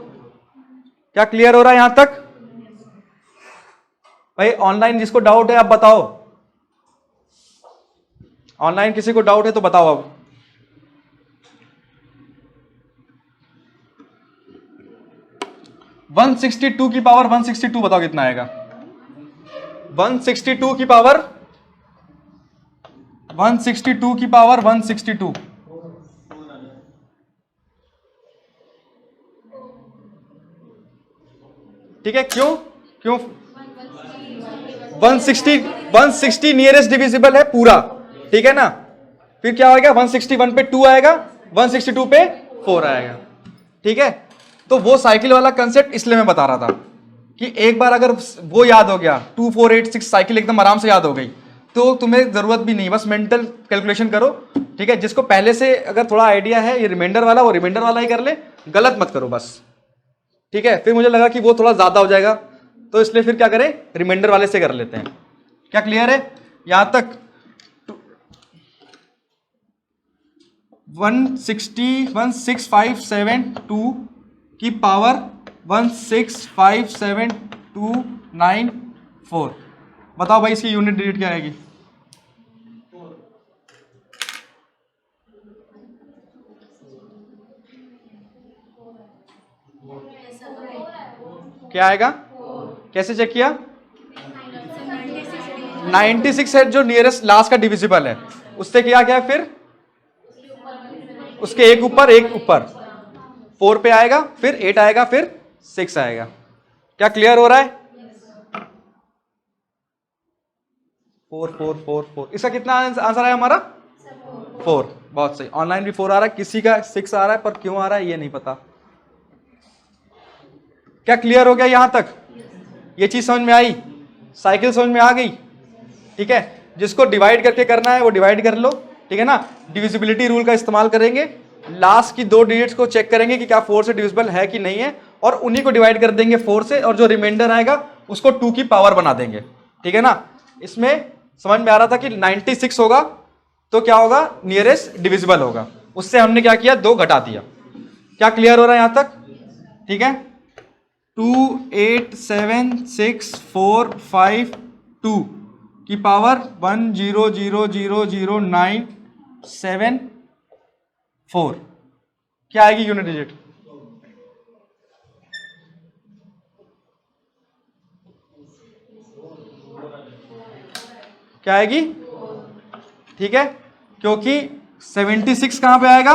[SPEAKER 1] क्या क्लियर हो रहा है यहां तक? भाई ऑनलाइन जिसको डाउट है अब बताओ, ऑनलाइन किसी को डाउट है तो बताओ अब। वन 162 की पावर 162 बताओ कितना आएगा, 162 की पावर 162 की पावर 162, ठीक है। क्यों क्यों 160 नियरेस्ट डिविजिबल है पूरा, ठीक है ना। फिर क्या होगा 161 पे 2 आएगा, 162 पे 4 आएगा, ठीक है। तो वो साइकिल वाला कंसेप्ट इसलिए मैं बता रहा था कि एक बार अगर वो याद हो गया 2 4 8 6 साइकिल एकदम आराम से याद हो गई, तो तुम्हें जरूरत भी नहीं, बस मेंटल कैलकुलेशन करो, ठीक है। जिसको पहले से अगर थोड़ा आइडिया है ये रिमाइंडर वाला, वो रिमाइंडर वाला ही कर ले, गलत मत करो बस, ठीक है। फिर मुझे लगा कि वो थोड़ा ज्यादा हो जाएगा, तो इसलिए फिर क्या करें, रिमाइंडर वाले से कर लेते हैं। क्या क्लियर है यहां तक? 16572 की पावर 1657294, बताओ भाई इसकी यूनिट डिजिट क्या आएगी? क्या आएगा? कैसे चेक किया? 96 है जो नियरेस्ट लास्ट का डिविजिबल है, उससे किया गया फिर उसके एक ऊपर 4 पे आएगा, फिर 8 आएगा, फिर 6 आएगा। क्या क्लियर हो रहा है? 4 4 4 4, इसका कितना आंसर आया हमारा? 4। बहुत सही। ऑनलाइन भी 4 आ रहा है, किसी का 6 आ रहा है, पर क्यों आ रहा है ये नहीं पता। क्या क्लियर हो गया यहां तक? ये चीज समझ में आई? साइकिल समझ में आ गई? ठीक है, जिसको डिवाइड करके करना है वो डिवाइड कर लो, ठीक है ना। डिविजिबिलिटी रूल का इस्तेमाल करेंगे, लास्ट की 2 डिजिट्स को चेक करेंगे कि क्या 4 से डिविजिबल है कि नहीं है, और उन्हीं को डिवाइड कर देंगे 4 से, और जो रिमाइंडर आएगा उसको 2 की पावर बना देंगे, ठीक है ना। इसमें समझ में आ रहा था कि 96 होगा तो क्या होगा? नियरेस्ट डिविजिबल होगा, उससे हमने क्या किया? 2 घटा दिया। क्या क्लियर हो रहा है यहां तक? ठीक है। 2 8 7 6 4 5 2 की पावर 1 0 0 0 0 9 7 4 क्या आएगी यूनिट डिजिट? क्या आएगी? ठीक है, क्योंकि 76 कहां पे आएगा?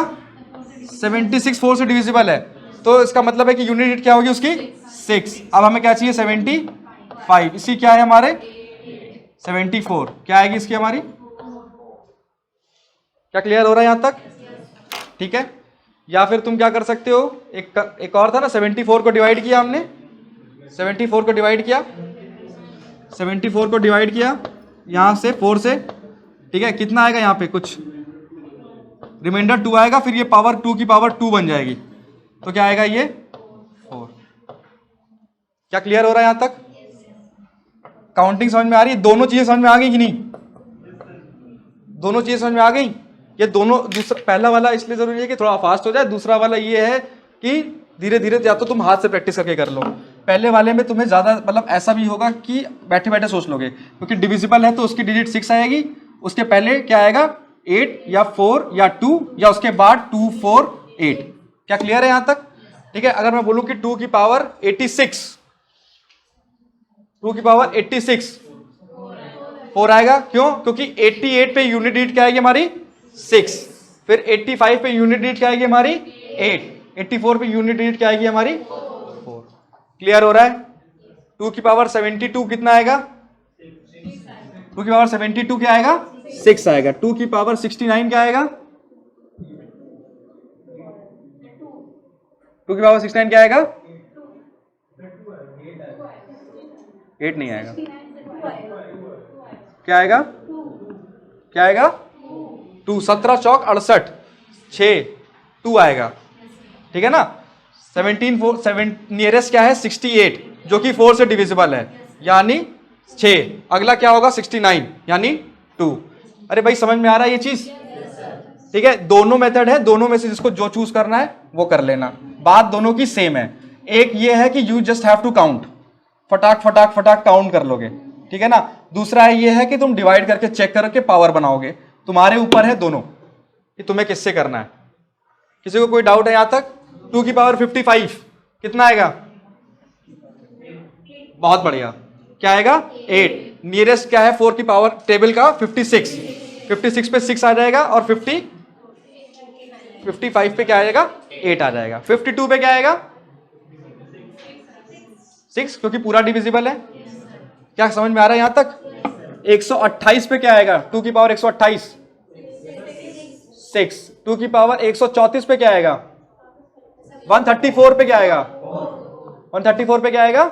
[SPEAKER 1] 76 4 से डिविजिबल है, तो इसका मतलब है कि यूनिट डिजिट क्या होगी उसकी? 6। अब हमें क्या चाहिए? 75। इसकी क्या है हमारे? 74। क्या आएगी इसकी हमारी? क्या क्लियर हो रहा है यहां तक? ठीक है। या फिर तुम क्या कर सकते हो, एक और था ना, 74 को डिवाइड किया हमने, 74 को डिवाइड किया, 74 को डिवाइड किया यहां से 4 से, ठीक है। कितना आएगा यहाँ पे? कुछ रिमाइंडर 2 आएगा, फिर ये पावर 2 की पावर 2 बन जाएगी, तो क्या आएगा? ये 4। क्या क्लियर हो रहा है यहां तक? काउंटिंग समझ में आ रही है? दोनों चीजें समझ में आ गई कि नहीं? दोनों चीजें समझ में आ गई? ये दोनों, दूसरा पहला वाला इसलिए जरूरी है कि थोड़ा फास्ट हो जाए, दूसरा वाला ये है कि धीरे धीरे, या तो तुम हाथ से प्रैक्टिस करके कर लो। पहले वाले में तुम्हें ज्यादा, मतलब ऐसा भी होगा कि बैठे बैठे सोच लोगे, क्योंकि डिविजिबल है तो उसकी डिजिट 6 आएगी, उसके पहले क्या आएगा? 8 या 4 या 2, या उसके बाद 2 4 8। क्या क्लियर है यहां तक? ठीक है। अगर मैं बोलूं कि 2 की पावर 86, 2 की पावर 86 4 आएगा। क्यों? क्योंकि 88 पे यूनिट डिजिट क्या आएगी हमारी? 6। फिर 85 पे यूनिट डिजिट क्या आएगी हमारी? 8। 84 पे यूनिट डिजिट क्या आएगी हमारी? 4। क्लियर हो रहा है? 2 की पावर 72 कितना आएगा? 2 की पावर 72 क्या आएगा? 6 आएगा। 2 की पावर 69 क्या आएगा? 2 की पावर 69 क्या आएगा? 8 नहीं आएगा। क्या आएगा? क्या आएगा? 2। 17 चौक 68, 6 2 आएगा, ठीक है ना। 17 4 7 नियरेस्ट क्या है? 68, जो कि 4 से डिविजिबल है, यानी 6। अगला क्या होगा? 69, यानी 2। अरे भाई समझ में आ रहा है ये चीज? ठीक है। दोनों मेथड है, दोनों में से जिसको जो चूज करना है वो कर लेना, बात दोनों की सेम है। एक ये है कि you just have to count, फटाक फटाक फटाक काउंट कर लोगे, ठीक है ना। दूसरा है ये है कि तुम डिवाइड करके चेक करके पावर बनाओगे। तुम्हारे ऊपर है दोनों कि तुम्हें किससे करना है। किसी को कोई डाउट है यहां तक? 2 की पावर 55 कितना आएगा? बहुत बढ़िया। क्या आएगा? 8। नियरेस्ट क्या है 4 की पावर टेबल का? 56। 56 पे 6 आ जाएगा, और 55 पे क्या आएगा? 8 आ जाएगा। 52 पे क्या आएगा? 6, क्योंकि पूरा डिविजिबल है। क्या समझ में आ रहा है यहां तक? 128 पे क्या आएगा? 2 की पावर 128 6। 2 की पावर 134 पे क्या आएगा? 134 पे क्या आएगा? 134 पे क्या आएगा?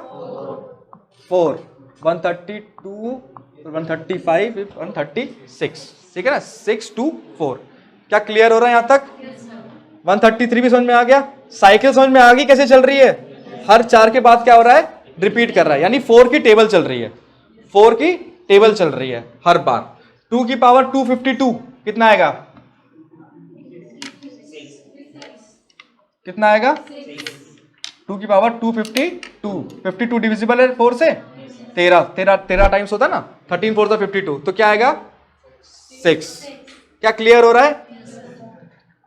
[SPEAKER 1] 4। 132 135 136, ठीक है ना। 6 2 4। क्या क्लियर हो रहा है यहां तक? 133 भी समझ में आ गया? साइकिल समझ में आ गई कैसे चल रही है? हर 4 के बाद क्या हो रहा है? रिपीट कर रहा है, यानी 4 की टेबल चल रही है, 4 की टेबल चल रही है हर बार। 2 की पावर 252 कितना आएगा? कितना आएगा? 2 की पावर 252। 52 डिविजिबल है 4 से? 13 टाइम्स होता ना, 13 4 52, तो क्या आएगा? 6। क्या क्लियर हो रहा है?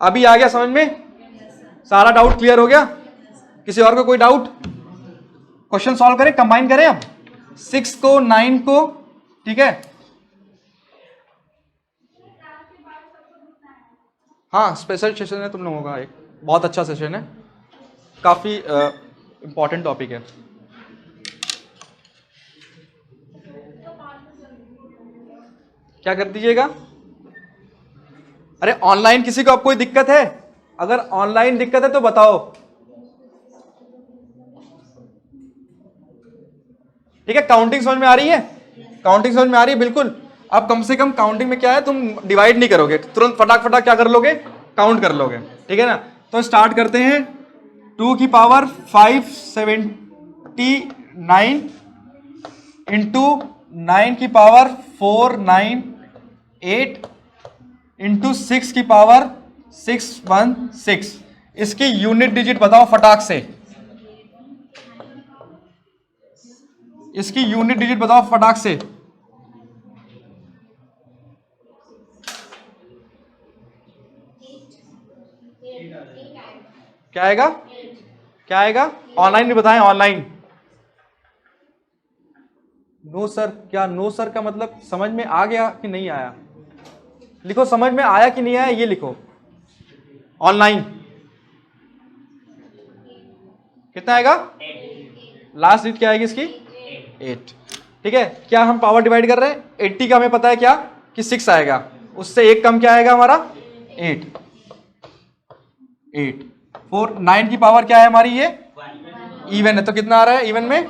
[SPEAKER 1] अभी आ गया समझ में? सारा डाउट क्लियर हो गया? किसी और को कोई डाउट? क्वेश्चन सॉल्व करें, कंबाइन करें अब 6 को 9 को, ठीक है, हाँ स्पेशल सेशन है तुम लोगों का, एक बहुत अच्छा सेशन है, काफ़ी इम्पॉर्टेंट टॉपिक है। क्या कर दीजिएगा? अरे ऑनलाइन किसी को अब कोई दिक्कत है? अगर ऑनलाइन दिक्कत है तो बताओ। ठीक है, काउंटिंग समझ में आ रही है? काउंटिंग समझ में आ रही है? बिल्कुल। अब कम से कम काउंटिंग में क्या है, तुम डिवाइड नहीं करोगे, तुरंत फटाक फटाक क्या कर लोगे, काउंट कर लोगे। ठीक है ना? तो स्टार्ट करते हैं। 2 की पावर 579 इंटू 9 की पावर 498 इंटू 6 की पावर 616। इसकी यूनिट डिजिट बताओ फटाक से, इसकी यूनिट डिजिट बताओ फटाक से। क्या आएगा? क्या आएगा? ऑनलाइन भी बताएं, ऑनलाइन। नो सर, क्या नो सर का मतलब समझ में आ गया कि नहीं आया? लिखो समझ में आया कि नहीं आया, ये लिखो। ऑनलाइन कितना आएगा? लास्ट डिजिट क्या आएगी इसकी? 8। ठीक है, क्या हम पावर डिवाइड कर रहे हैं? 80 का हमें पता है क्या कि 6 आएगा, उससे एक कम क्या आएगा हमारा? 8। 4 9 की पावर क्या है हमारी? ये इवन है, तो कितना आ रहा है इवन में?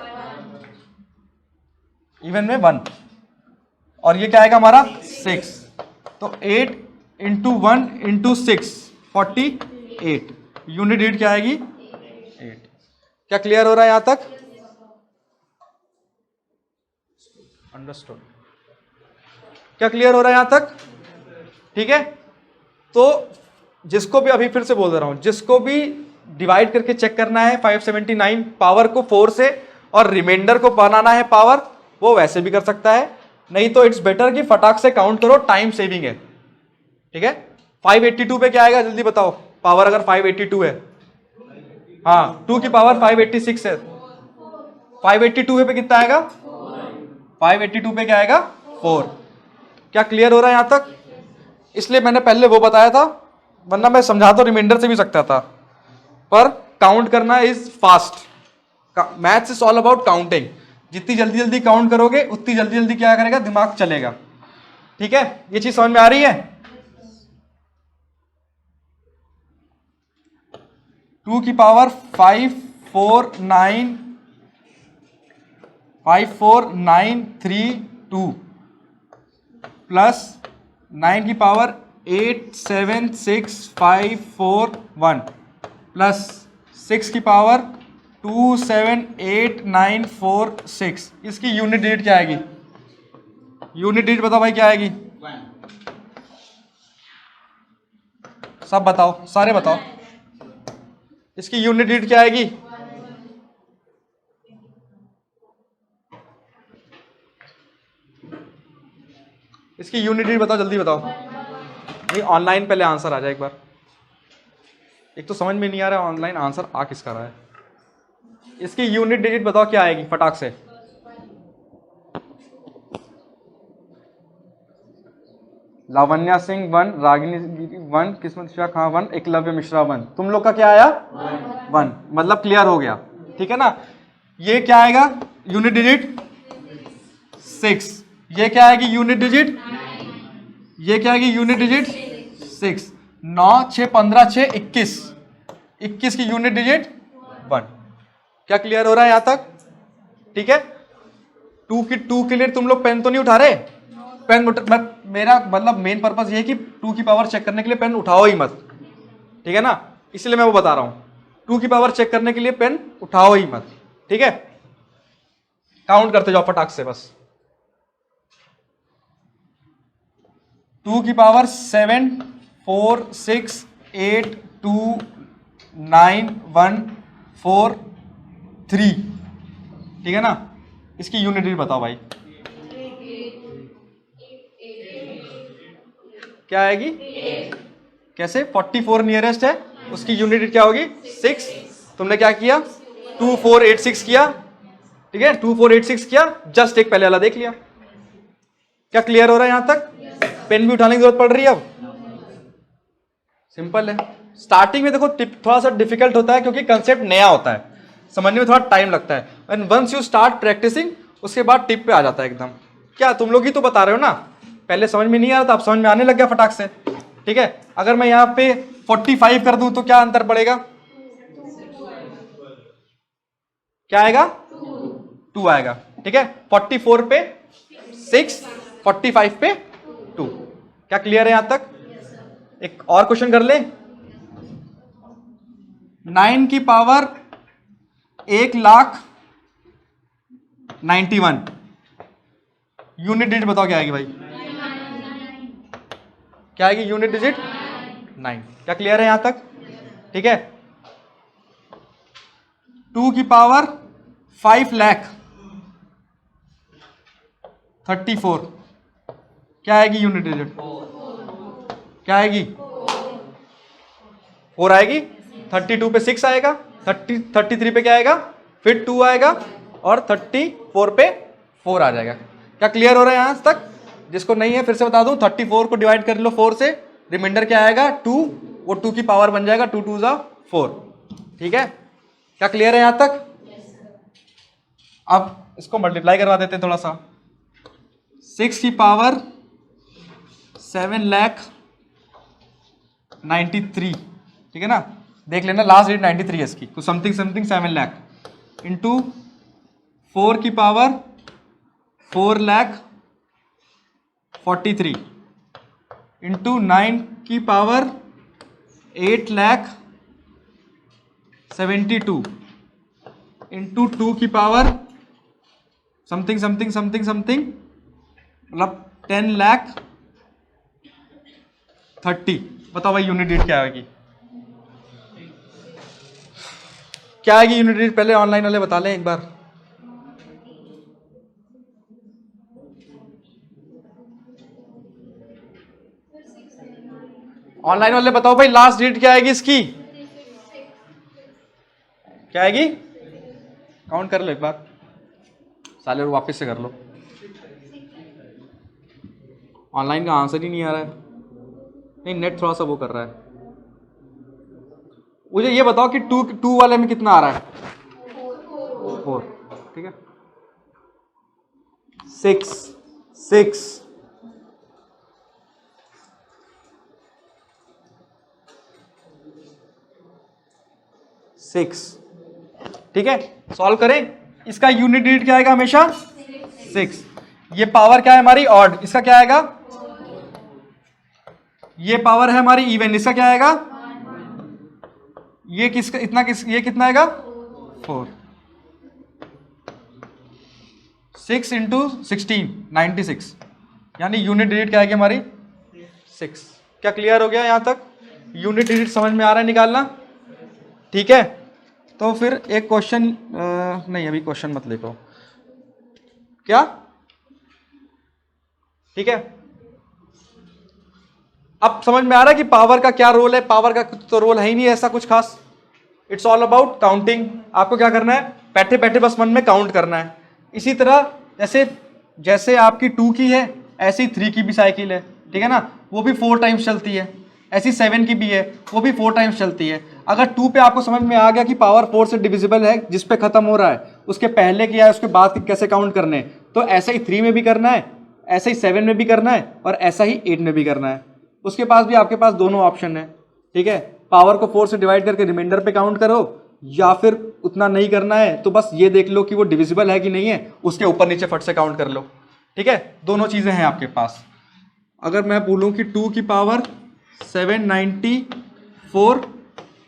[SPEAKER 1] इवन में 1। और ये क्या आएगा हमारा? 6। तो 8 इंटू 1 इंटू 6 48। यूनिट डिजिट क्या आएगी? 8। क्या क्लियर हो रहा है यहां तक? अंडरस्टूड। क्या क्लियर हो रहा है यहां तक? ठीक है, तो जिसको भी, अभी फिर से बोल दे रहा हूं, जिसको भी डिवाइड करके चेक करना है 579 पावर को 4 से और रिमाइंडर को बनाना है पावर, वो वैसे भी कर सकता है, नहीं तो इट्स बेटर कि फटाक से काउंट करो, टाइम सेविंग है। ठीक है, 582 पे क्या आएगा जल्दी बताओ, पावर अगर 582 है? हाँ, 2 की पावर 586 है, 582 पे कितना आएगा? 582 पे क्या आएगा? 4। क्या क्लियर हो रहा है यहां तक? इसलिए मैंने पहले वो बताया था, वरना मैं समझा तो रिमाइंडर से भी सकता था, पर काउंट करना is fast. Maths is all about counting. जितनी जल्दी जल्दी काउंट करोगे उतनी जल्दी जल्दी क्या करेगा, दिमाग चलेगा। ठीक है, ये चीज समझ में आ रही है? 2 की पावर 54932 प्लस 9 की पावर 876541 प्लस 6 की पावर 278946। इसकी यूनिट डिजिट क्या आएगी? यूनिट डिजिट बताओ भाई, क्या आएगी?
[SPEAKER 2] 1।
[SPEAKER 1] सब बताओ, सारे बताओ, इसकी यूनिट डिजिट क्या आएगी? इसकी यूनिट डिजिट बताओ, जल्दी बताओ। नहीं, ऑनलाइन पहले आंसर आ जाए एक बार। एक तो समझ में नहीं आ रहा है ऑनलाइन आंसर आ किसका रहा है। इसकी यूनिट डिजिट बताओ क्या आएगी फटाक से। लावण्या सिंह 1, रागिनी 1, किस्मत शाह खां 1, एकलव्य मिश्रा 1। तुम लोग का क्या आया? 1। मतलब क्लियर हो गया। ठीक है ना? ये क्या आएगा यूनिट डिजिट? 6। ये क्या आएगी यूनिट डिजिट? ये क्या आएगी यूनिट डिजिट? 6। 9 6 15 6 21। 21 की यूनिट डिजिट 1। क्या क्लियर हो रहा है यहां तक? ठीक है, 2 के लिए तुम लोग पेन तो नहीं उठा रहे? पेन मेरा मतलब मेन पर्पस ये है कि 2 की पावर चेक करने के लिए पेन उठाओ ही मत। ठीक है ना? इसलिए मैं वो बता रहा हूं, 2 की पावर चेक करने के लिए पेन उठाओ ही मत। ठीक है, काउंट करते जाओ फटाक से बस। 2 की पावर 7 4 6 8 2 9 1 4 3। ठीक है ना? इसकी यूनिट डिजिट बताओ भाई, क्या आएगी? कैसे? 44 नियरेस्ट है, उसकी यूनिट डिजिट क्या होगी? 6। तुमने क्या किया? 2486 किया। ठीक है, 2486 किया, जस्ट एक पहले वाला देख लिया। क्या क्लियर हो रहा है यहां तक? पेन भी उठाने की जरूरत पड़ रही है अब? सिंपल है। स्टार्टिंग में देखो थोड़ा सा डिफिकल्ट होता है क्योंकि कंसेप्ट नया होता है, समझने में थोड़ा टाइम लगता है। And once you start practicing उसके बाद टिप पे आ जाता है एकदम। क्या तुम लोग ही तो बता रहे हो ना, पहले समझ में नहीं आ रहा था, अब समझ में आने लग गया फटाक से। ठीक है, अगर मैं यहाँ पे 45 कर दूं तो क्या अंतर पड़ेगा, क्या आएगा, 2 आएगा। ठीक है, 44 पे 6, 45 पे 2। क्या क्लियर है यहां तक? एक और क्वेश्चन कर ले। 9 की पावर 1,91,000 यूनिट डिजिट बताओ क्या आएगी भाई, क्या आएगी यूनिट डिजिट 9। क्या क्लियर है यहां तक? ठीक है, 2 की पावर 5,34,000 क्या आएगी यूनिट डिजिट, क्या आएगी 4 आएगी। 32 पे 6 आएगा, 33 पे क्या आएगा, फिर 2 आएगा और 34 पे 4 आ जाएगा। क्या क्लियर हो रहा है यहां तक? जिसको नहीं है फिर से बता दूं, 34 को डिवाइड कर लो 4 से, रिमाइंडर क्या आएगा 2, वो 2 की पावर बन जाएगा 2 2 4। ठीक है, क्या क्लियर है यहां तक? अब इसको मल्टीप्लाई करवा देते हैं थोड़ा सा। 6 की पावर 7,93,000, ठीक है ना, देख लेना लास्ट डिजिट 93 है इसकी, तो समथिंग समथिंग 7 लाख इंटू 4 की पावर 4,43,000 इंटू 9 की पावर 8,72,000 इंटू 2 की power something something something something, मतलब 10,30,000। बताओ भाई यूनिट डिजिट क्या आएगी, क्या आएगी यूनिट डिजिट? पहले ऑनलाइन वाले बता लें एक बार। ऑनलाइन वाले बताओ भाई, लास्ट डिजिट क्या आएगी इसकी, क्या आएगी? काउंट कर लो एक बार साले, और वापस से कर लो। ऑनलाइन का आंसर ही नहीं आ रहा है, नहीं नेट थोड़ा सा वो कर रहा है। मुझे ये बताओ कि 2 वाले में कितना आ रहा है, 4। ठीक है, 6 6 6। ठीक है, सॉल्व करें। इसका यूनिट डिजिट क्या आएगा हमेशा 6। ये पावर क्या है हमारी ऑड, इसका क्या आएगा, ये पावर है हमारी इवन, इसका क्या आएगा, ये किसका इतना ये कितना आएगा 4। 6 इंटू 16 96, यानी यूनिट डिजिट क्या आएगी हमारी 6। क्या क्लियर हो गया यहां तक? यूनिट डिजिट समझ में आ रहा है निकालना? ठीक है, तो फिर एक क्वेश्चन, नहीं अभी क्वेश्चन मत लिखो, क्या? ठीक है, अब समझ में आ रहा है कि पावर का क्या रोल है? पावर का तो रोल है ही नहीं ऐसा कुछ खास, इट्स ऑल अबाउट काउंटिंग। आपको क्या करना है, बैठे बैठे बस मन में काउंट करना है। इसी तरह जैसे आपकी 2 की है, ऐसी 3 की भी साइकिल है, ठीक है ना, वो भी 4 टाइम्स चलती है। ऐसी 7 की भी है, वो भी 4 टाइम्स चलती है। अगर 2 पे आपको समझ में आ गया कि पावर 4 से डिविजिबल है, जिस पे खत्म हो रहा है उसके पहले की या उसके बाद की कैसे काउंट करने, तो ऐसा ही 3 में भी करना है, ऐसा ही 7 में भी करना है, और ऐसा ही 8 में भी करना है। उसके पास भी आपके पास दोनों ऑप्शन है। ठीक है, पावर को 4 से डिवाइड करके रिमाइंडर पे काउंट करो, या फिर उतना नहीं करना है तो बस ये देख लो कि वो डिविजिबल है कि नहीं है, उसके ऊपर नीचे फट से काउंट कर लो। ठीक है, दोनों चीजें हैं आपके पास। अगर मैं बोलूं कि 2 की पावर 794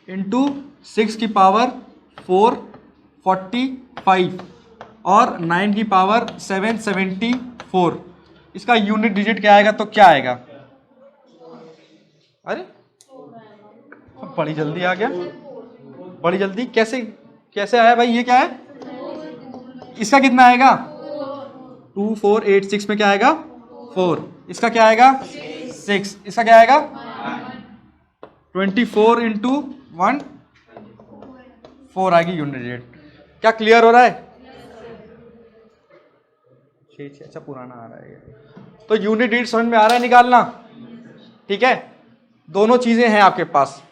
[SPEAKER 1] इंटू 6 की पावर 445 और 9 की पावर 774, इसका यूनिट डिजिट क्या आएगा? तो क्या आएगा? अरे बड़ी जल्दी आ गया, बड़ी जल्दी कैसे आया भाई? ये क्या है, इसका कितना आएगा 2486 में क्या आएगा 4, इसका क्या आएगा 6, इसका क्या आएगा 24 इंटू 1 4 आएगी यूनिट डिजिट। क्या क्लियर हो रहा है? अच्छा पुराना आ रहा है ये। तो यूनिट डिजिट समझ में आ रहा है निकालना? ठीक है, दोनों चीजें हैं आपके पास,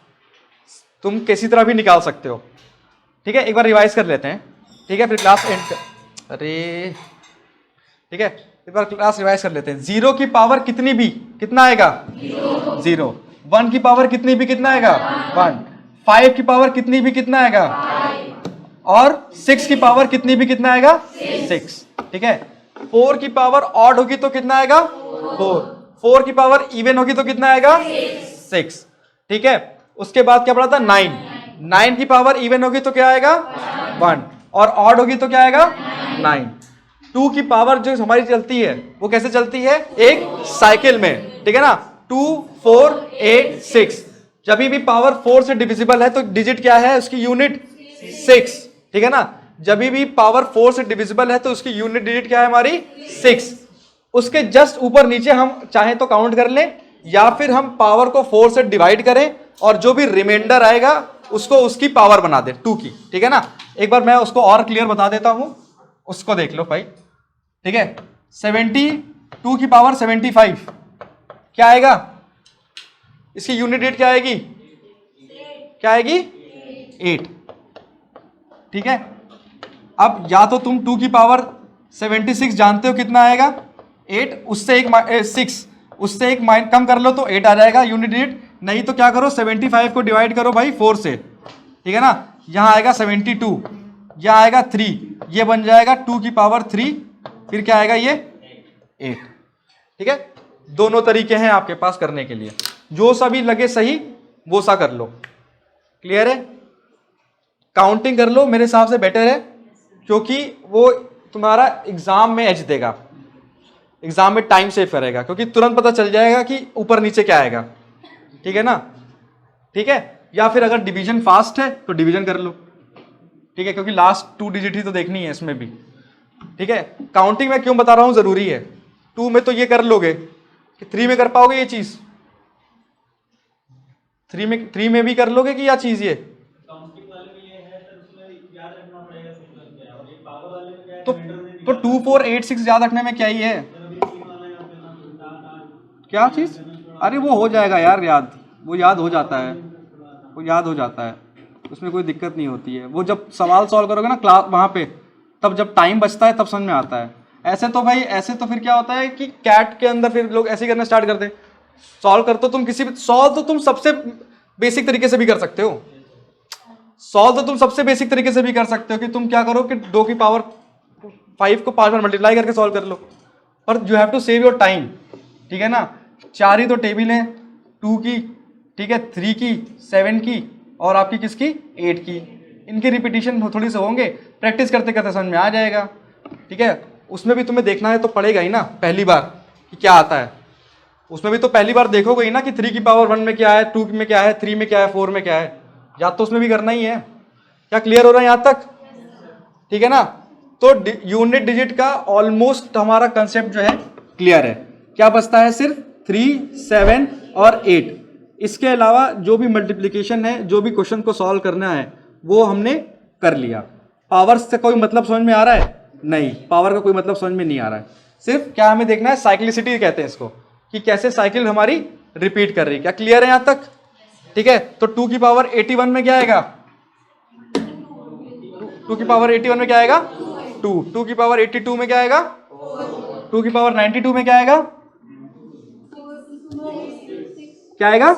[SPEAKER 1] तुम किसी तरह भी निकाल सकते हो। ठीक है, एक बार रिवाइज कर लेते हैं। ठीक है, फिर क्लास एंड अरे ठीक है, एक बार क्लास रिवाइज कर लेते हैं। 0 की पावर कितनी भी कितना आएगा 0, 1 की पावर कितनी भी कितना आएगा 1, 5 की पावर कितनी भी कितना आएगा 5, और 6 की पावर कितनी भी कितना आएगा 6। ठीक है, 4 की पावर ऑड होगी तो कितना आएगा 4, 4 की पावर इवन होगी तो कितना आएगा 6। ठीक है, उसके बाद क्या पढ़ा था 9, 9 की पावर इवन होगी तो क्या आएगा 1, और ऑड होगी तो क्या आएगा 9। 2 की पावर जो हमारी चलती है वो कैसे चलती है, एक साइकिल में। ठीक है ना, 2 4 8 6, जब भी पावर 4 से डिविजिबल है तो डिजिट क्या है उसकी यूनिट 6। ठीक है ना, जब भी पावर 4 से डिविजिबल है तो उसकी यूनिट डिजिट क्या है हमारी 6। उसके जस्ट ऊपर नीचे हम चाहे तो काउंट कर लें, या फिर हम पावर को 4 से डिवाइड करें और जो भी रिमाइंडर आएगा उसको उसकी पावर बना दे 2 की। ठीक है ना, एक बार मैं उसको और क्लियर बता देता हूं, उसको देख लो भाई। ठीक है, 72 की पावर 75 क्या आएगा, इसकी यूनिट डिजिट क्या आएगी, क्या आएगी 8। ठीक है, अब या तो तुम 2 की पावर 76 जानते हो कितना आएगा 8, उससे एक 6, उससे एक माइनस कम कर लो तो 8 आ जाएगा यूनिट डिजिट। नहीं तो क्या करो 75 को डिवाइड करो भाई 4 से। ठीक है ना, यहां आएगा 72, यहां आएगा 3, ये बन जाएगा 2 की पावर 3, फिर क्या आएगा ये 8। ठीक है, दोनों तरीके हैं आपके पास करने के लिए, जो सा भी लगे सही वो सा कर लो। क्लियर है, काउंटिंग कर लो मेरे हिसाब से बेटर है, क्योंकि वो तुम्हारा एग्जाम में एज देगा, एग्जाम में टाइम सेव करेगा, क्योंकि तुरंत पता चल जाएगा कि ऊपर नीचे क्या आएगा। ठीक है ना, ठीक है, या फिर अगर डिवीजन फास्ट है तो डिवीजन कर लो। ठीक है, क्योंकि लास्ट 2 डिजिट ही तो देखनी है इसमें भी। ठीक है, काउंटिंग में क्यों बता रहा हूं जरूरी है, 2 में तो ये कर लोगे कि 3 में कर पाओगे ये चीज, 3 में भी कर लोगे कि या चीज ये तो 2 4 8 6 याद रखने में क्या ही है, क्या चीज, अरे वो हो जाएगा यार याद, वो याद हो जाता है, वो याद हो जाता है, उसमें कोई दिक्कत नहीं होती है। वो जब सवाल सॉल्व करोगे ना क्लास वहां पे, तब जब टाइम बचता है तब समझ में आता है। ऐसे तो भाई ऐसे तो फिर क्या होता है कि कैट के अंदर फिर लोग ऐसे ही करना स्टार्ट कर दे, सॉल्व कर तो तुम किसी भी सॉल्व तो तुम सबसे बेसिक तरीके से भी कर सकते हो, सॉल्व तो तुम सबसे बेसिक तरीके से भी कर सकते हो कि तुम क्या करो कि 2 की पावर 5 को 5 बार मल्टीप्लाई करके सॉल्व कर लो, पर you have to save your time. ठीक है ना, 4 ही तो टेबल है 2 की, ठीक है 3 की 7 की और आपकी किसकी 8 की, इनके रिपीटिशन थोड़ी से होंगे, प्रैक्टिस करते करते समझ में आ जाएगा। ठीक है, उसमें भी तुम्हें देखना है तो पड़ेगा ही ना पहली बार कि क्या आता है, उसमें भी तो पहली बार देखोगे ही ना कि 3 की पावर 1 में क्या है, 2 में क्या है, 3 में क्या है, 4 में क्या है, याद तो उसमें भी करना ही है। क्या क्लियर हो रहा है यहाँ तक? ठीक है ना, तो यूनिट डिजिट का ऑलमोस्ट हमारा कंसेप्ट जो है क्लियर है। क्या बचता है सिर्फ 3 7 और 8, इसके अलावा जो भी मल्टीप्लिकेशन है, जो भी क्वेश्चन को सॉल्व करना है वो हमने कर लिया। पावर से कोई मतलब समझ में आ रहा है? नहीं, पावर का कोई मतलब समझ में नहीं आ रहा है। सिर्फ क्या हमें देखना है, साइक्लिसिटी कहते हैं इसको, कि कैसे साइकिल हमारी रिपीट कर रही है। क्या क्लियर है यहां तक? ठीक है, तो 2 की पावर 81 में क्या आएगा, 2 की पावर 81 में क्या आएगा 2, 2 की पावर 82 में क्या आएगा 2 की पावर 92 में क्या आएगा, क्या आएगा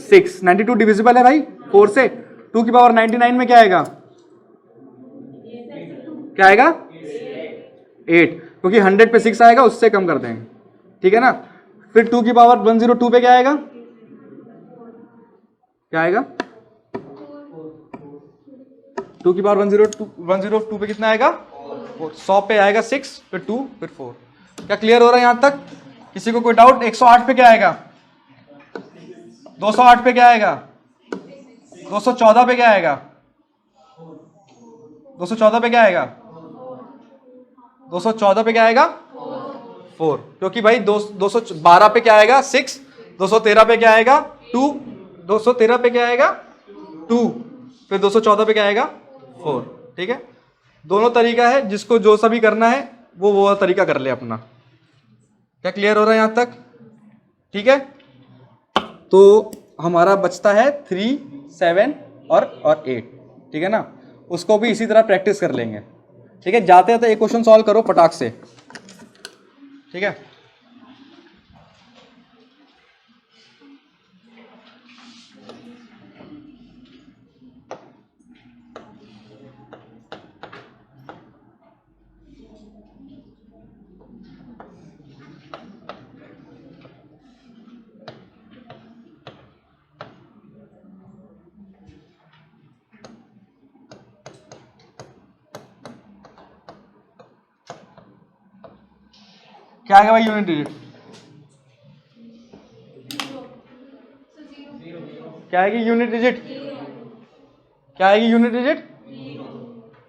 [SPEAKER 1] 6, 92 डिविजिबल है भाई 4 से। 2 की पावर 99 में क्या आएगा, क्या आएगा 8, क्योंकि 100 पे 6 आएगा, उससे कम कर देंगे। ठीक है ना, फिर 2 की पावर 102 पे क्या आएगा, क्या आएगा 2 की पावर 102 पे कितना आएगा 100 पे आएगा 6, फिर 2 फिर 4। क्या क्लियर हो रहा है यहां तक? किसी को कोई डाउट? 108 पे क्या आएगा, 208 पे क्या आएगा, 214 पे क्या आएगा, 214 पे क्या आएगा, 214 पे क्या आएगा 4, क्योंकि भाई 212 पे क्या आएगा 6, 213 पे क्या आएगा 2, 213 पे क्या आएगा 2, फिर 214 पे क्या आएगा 4। ठीक है, दोनों तरीका है, जिसको जो सा भी करना है वो तरीका कर ले अपना। क्या क्लियर हो रहा है यहां तक? ठीक है, तो हमारा बचता है 3, 7 और 8, ठीक है ना। उसको भी इसी तरह प्रैक्टिस कर लेंगे, ठीक है। जाते जाते एक क्वेश्चन सॉल्व करो फटाक से, ठीक है। क्या आएगा भाई यूनिट डिजिट? क्या आएगी यूनिट डिजिट? क्या आएगी यूनिट डिजिट?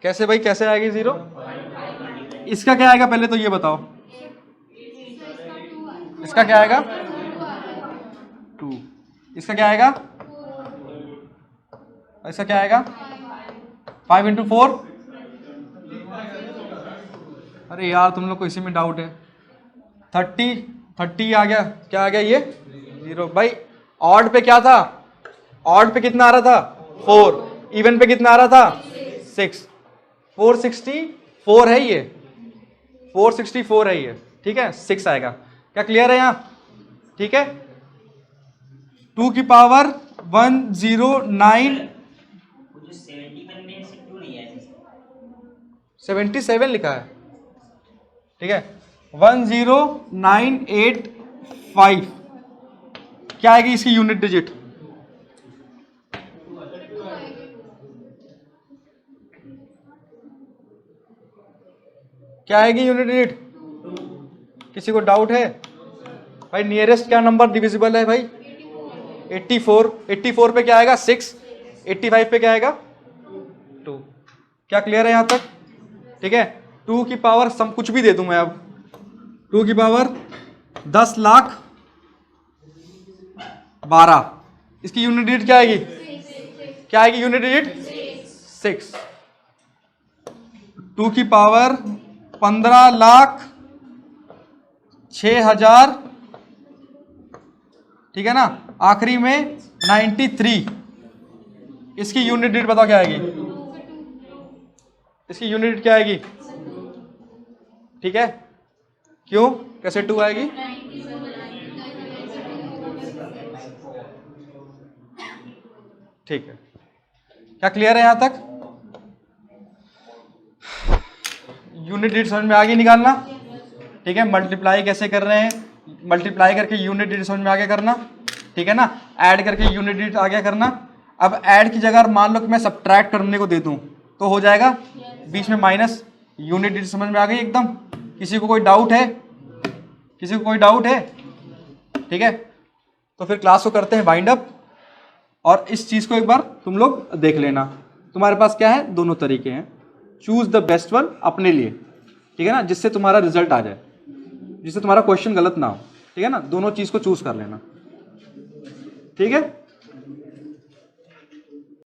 [SPEAKER 1] कैसे भाई, कैसे आएगी 0? इसका क्या आएगा पहले तो ये बताओ। इसका क्या आएगा? 2। इसका क्या आएगा? इसका क्या आएगा? 5 इंटू 4। अरे यार तुम लोग को इसी में डाउट है। 30 आ गया। क्या आ गया ये? 0। भाई ऑड पे क्या था? ऑड पे कितना आ रहा था? 4। इवन पे कितना आ रहा था? 6। 464 है ये, 464 है ये, ठीक है। 6 आएगा। क्या क्लियर है यहाँ? ठीक है। 2 की पावर 109,
[SPEAKER 2] वो जो 71 में से 2 नहीं है,
[SPEAKER 1] 77 लिखा है, ठीक है। 10985 क्या आएगी इसकी यूनिट डिजिट? क्या आएगी यूनिट डिजिट? किसी को डाउट है भाई? नियरेस्ट क्या नंबर डिविजिबल है भाई? 84। 84 पे क्या आएगा? 6। 85 पे क्या आएगा? 2। क्या क्लियर है यहां तक? ठीक है। 2 की पावर सम कुछ भी दे दूं मैं अब। 2 की पावर 10,12,000 इसकी यूनिट डिजिट क्या आएगी? क्या आएगी यूनिट डिजिट? 6। 2 की पावर 15,06,000, ठीक है ना। आखिरी में 93, इसकी यूनिट डिजिट बताओ क्या आएगी? इसकी यूनिट डिजिट क्या आएगी? ठीक है। क्यों? कैसे 2 आएगी? ठीक है। क्या क्लियर है यहां तक? यूनिट डिजिट समझ में आ गई निकालना, ठीक है। मल्टीप्लाई कैसे कर रहे हैं? मल्टीप्लाई करके यूनिट डिजिट समझ में आ गया करना, ठीक है ना। ऐड करके यूनिट डिजिट आ गया करना। अब ऐड की जगह मान लो कि मैं सब्ट्रैक्ट करने को दे दूं तो हो जाएगा, बीच में माइनस। यूनिट डिजिट समझ में आ गई एकदम? किसी को कोई डाउट है? किसी को कोई डाउट है? ठीक है। तो फिर क्लास को करते हैं वाइंड अप, और इस चीज को एक बार तुम लोग देख लेना। तुम्हारे पास क्या है? दोनों तरीके हैं। चूज द बेस्ट वन अपने लिए, ठीक है ना, जिससे तुम्हारा रिजल्ट आ जाए, जिससे तुम्हारा क्वेश्चन गलत ना हो, ठीक है ना। दोनों चीज को चूज कर लेना, ठीक है।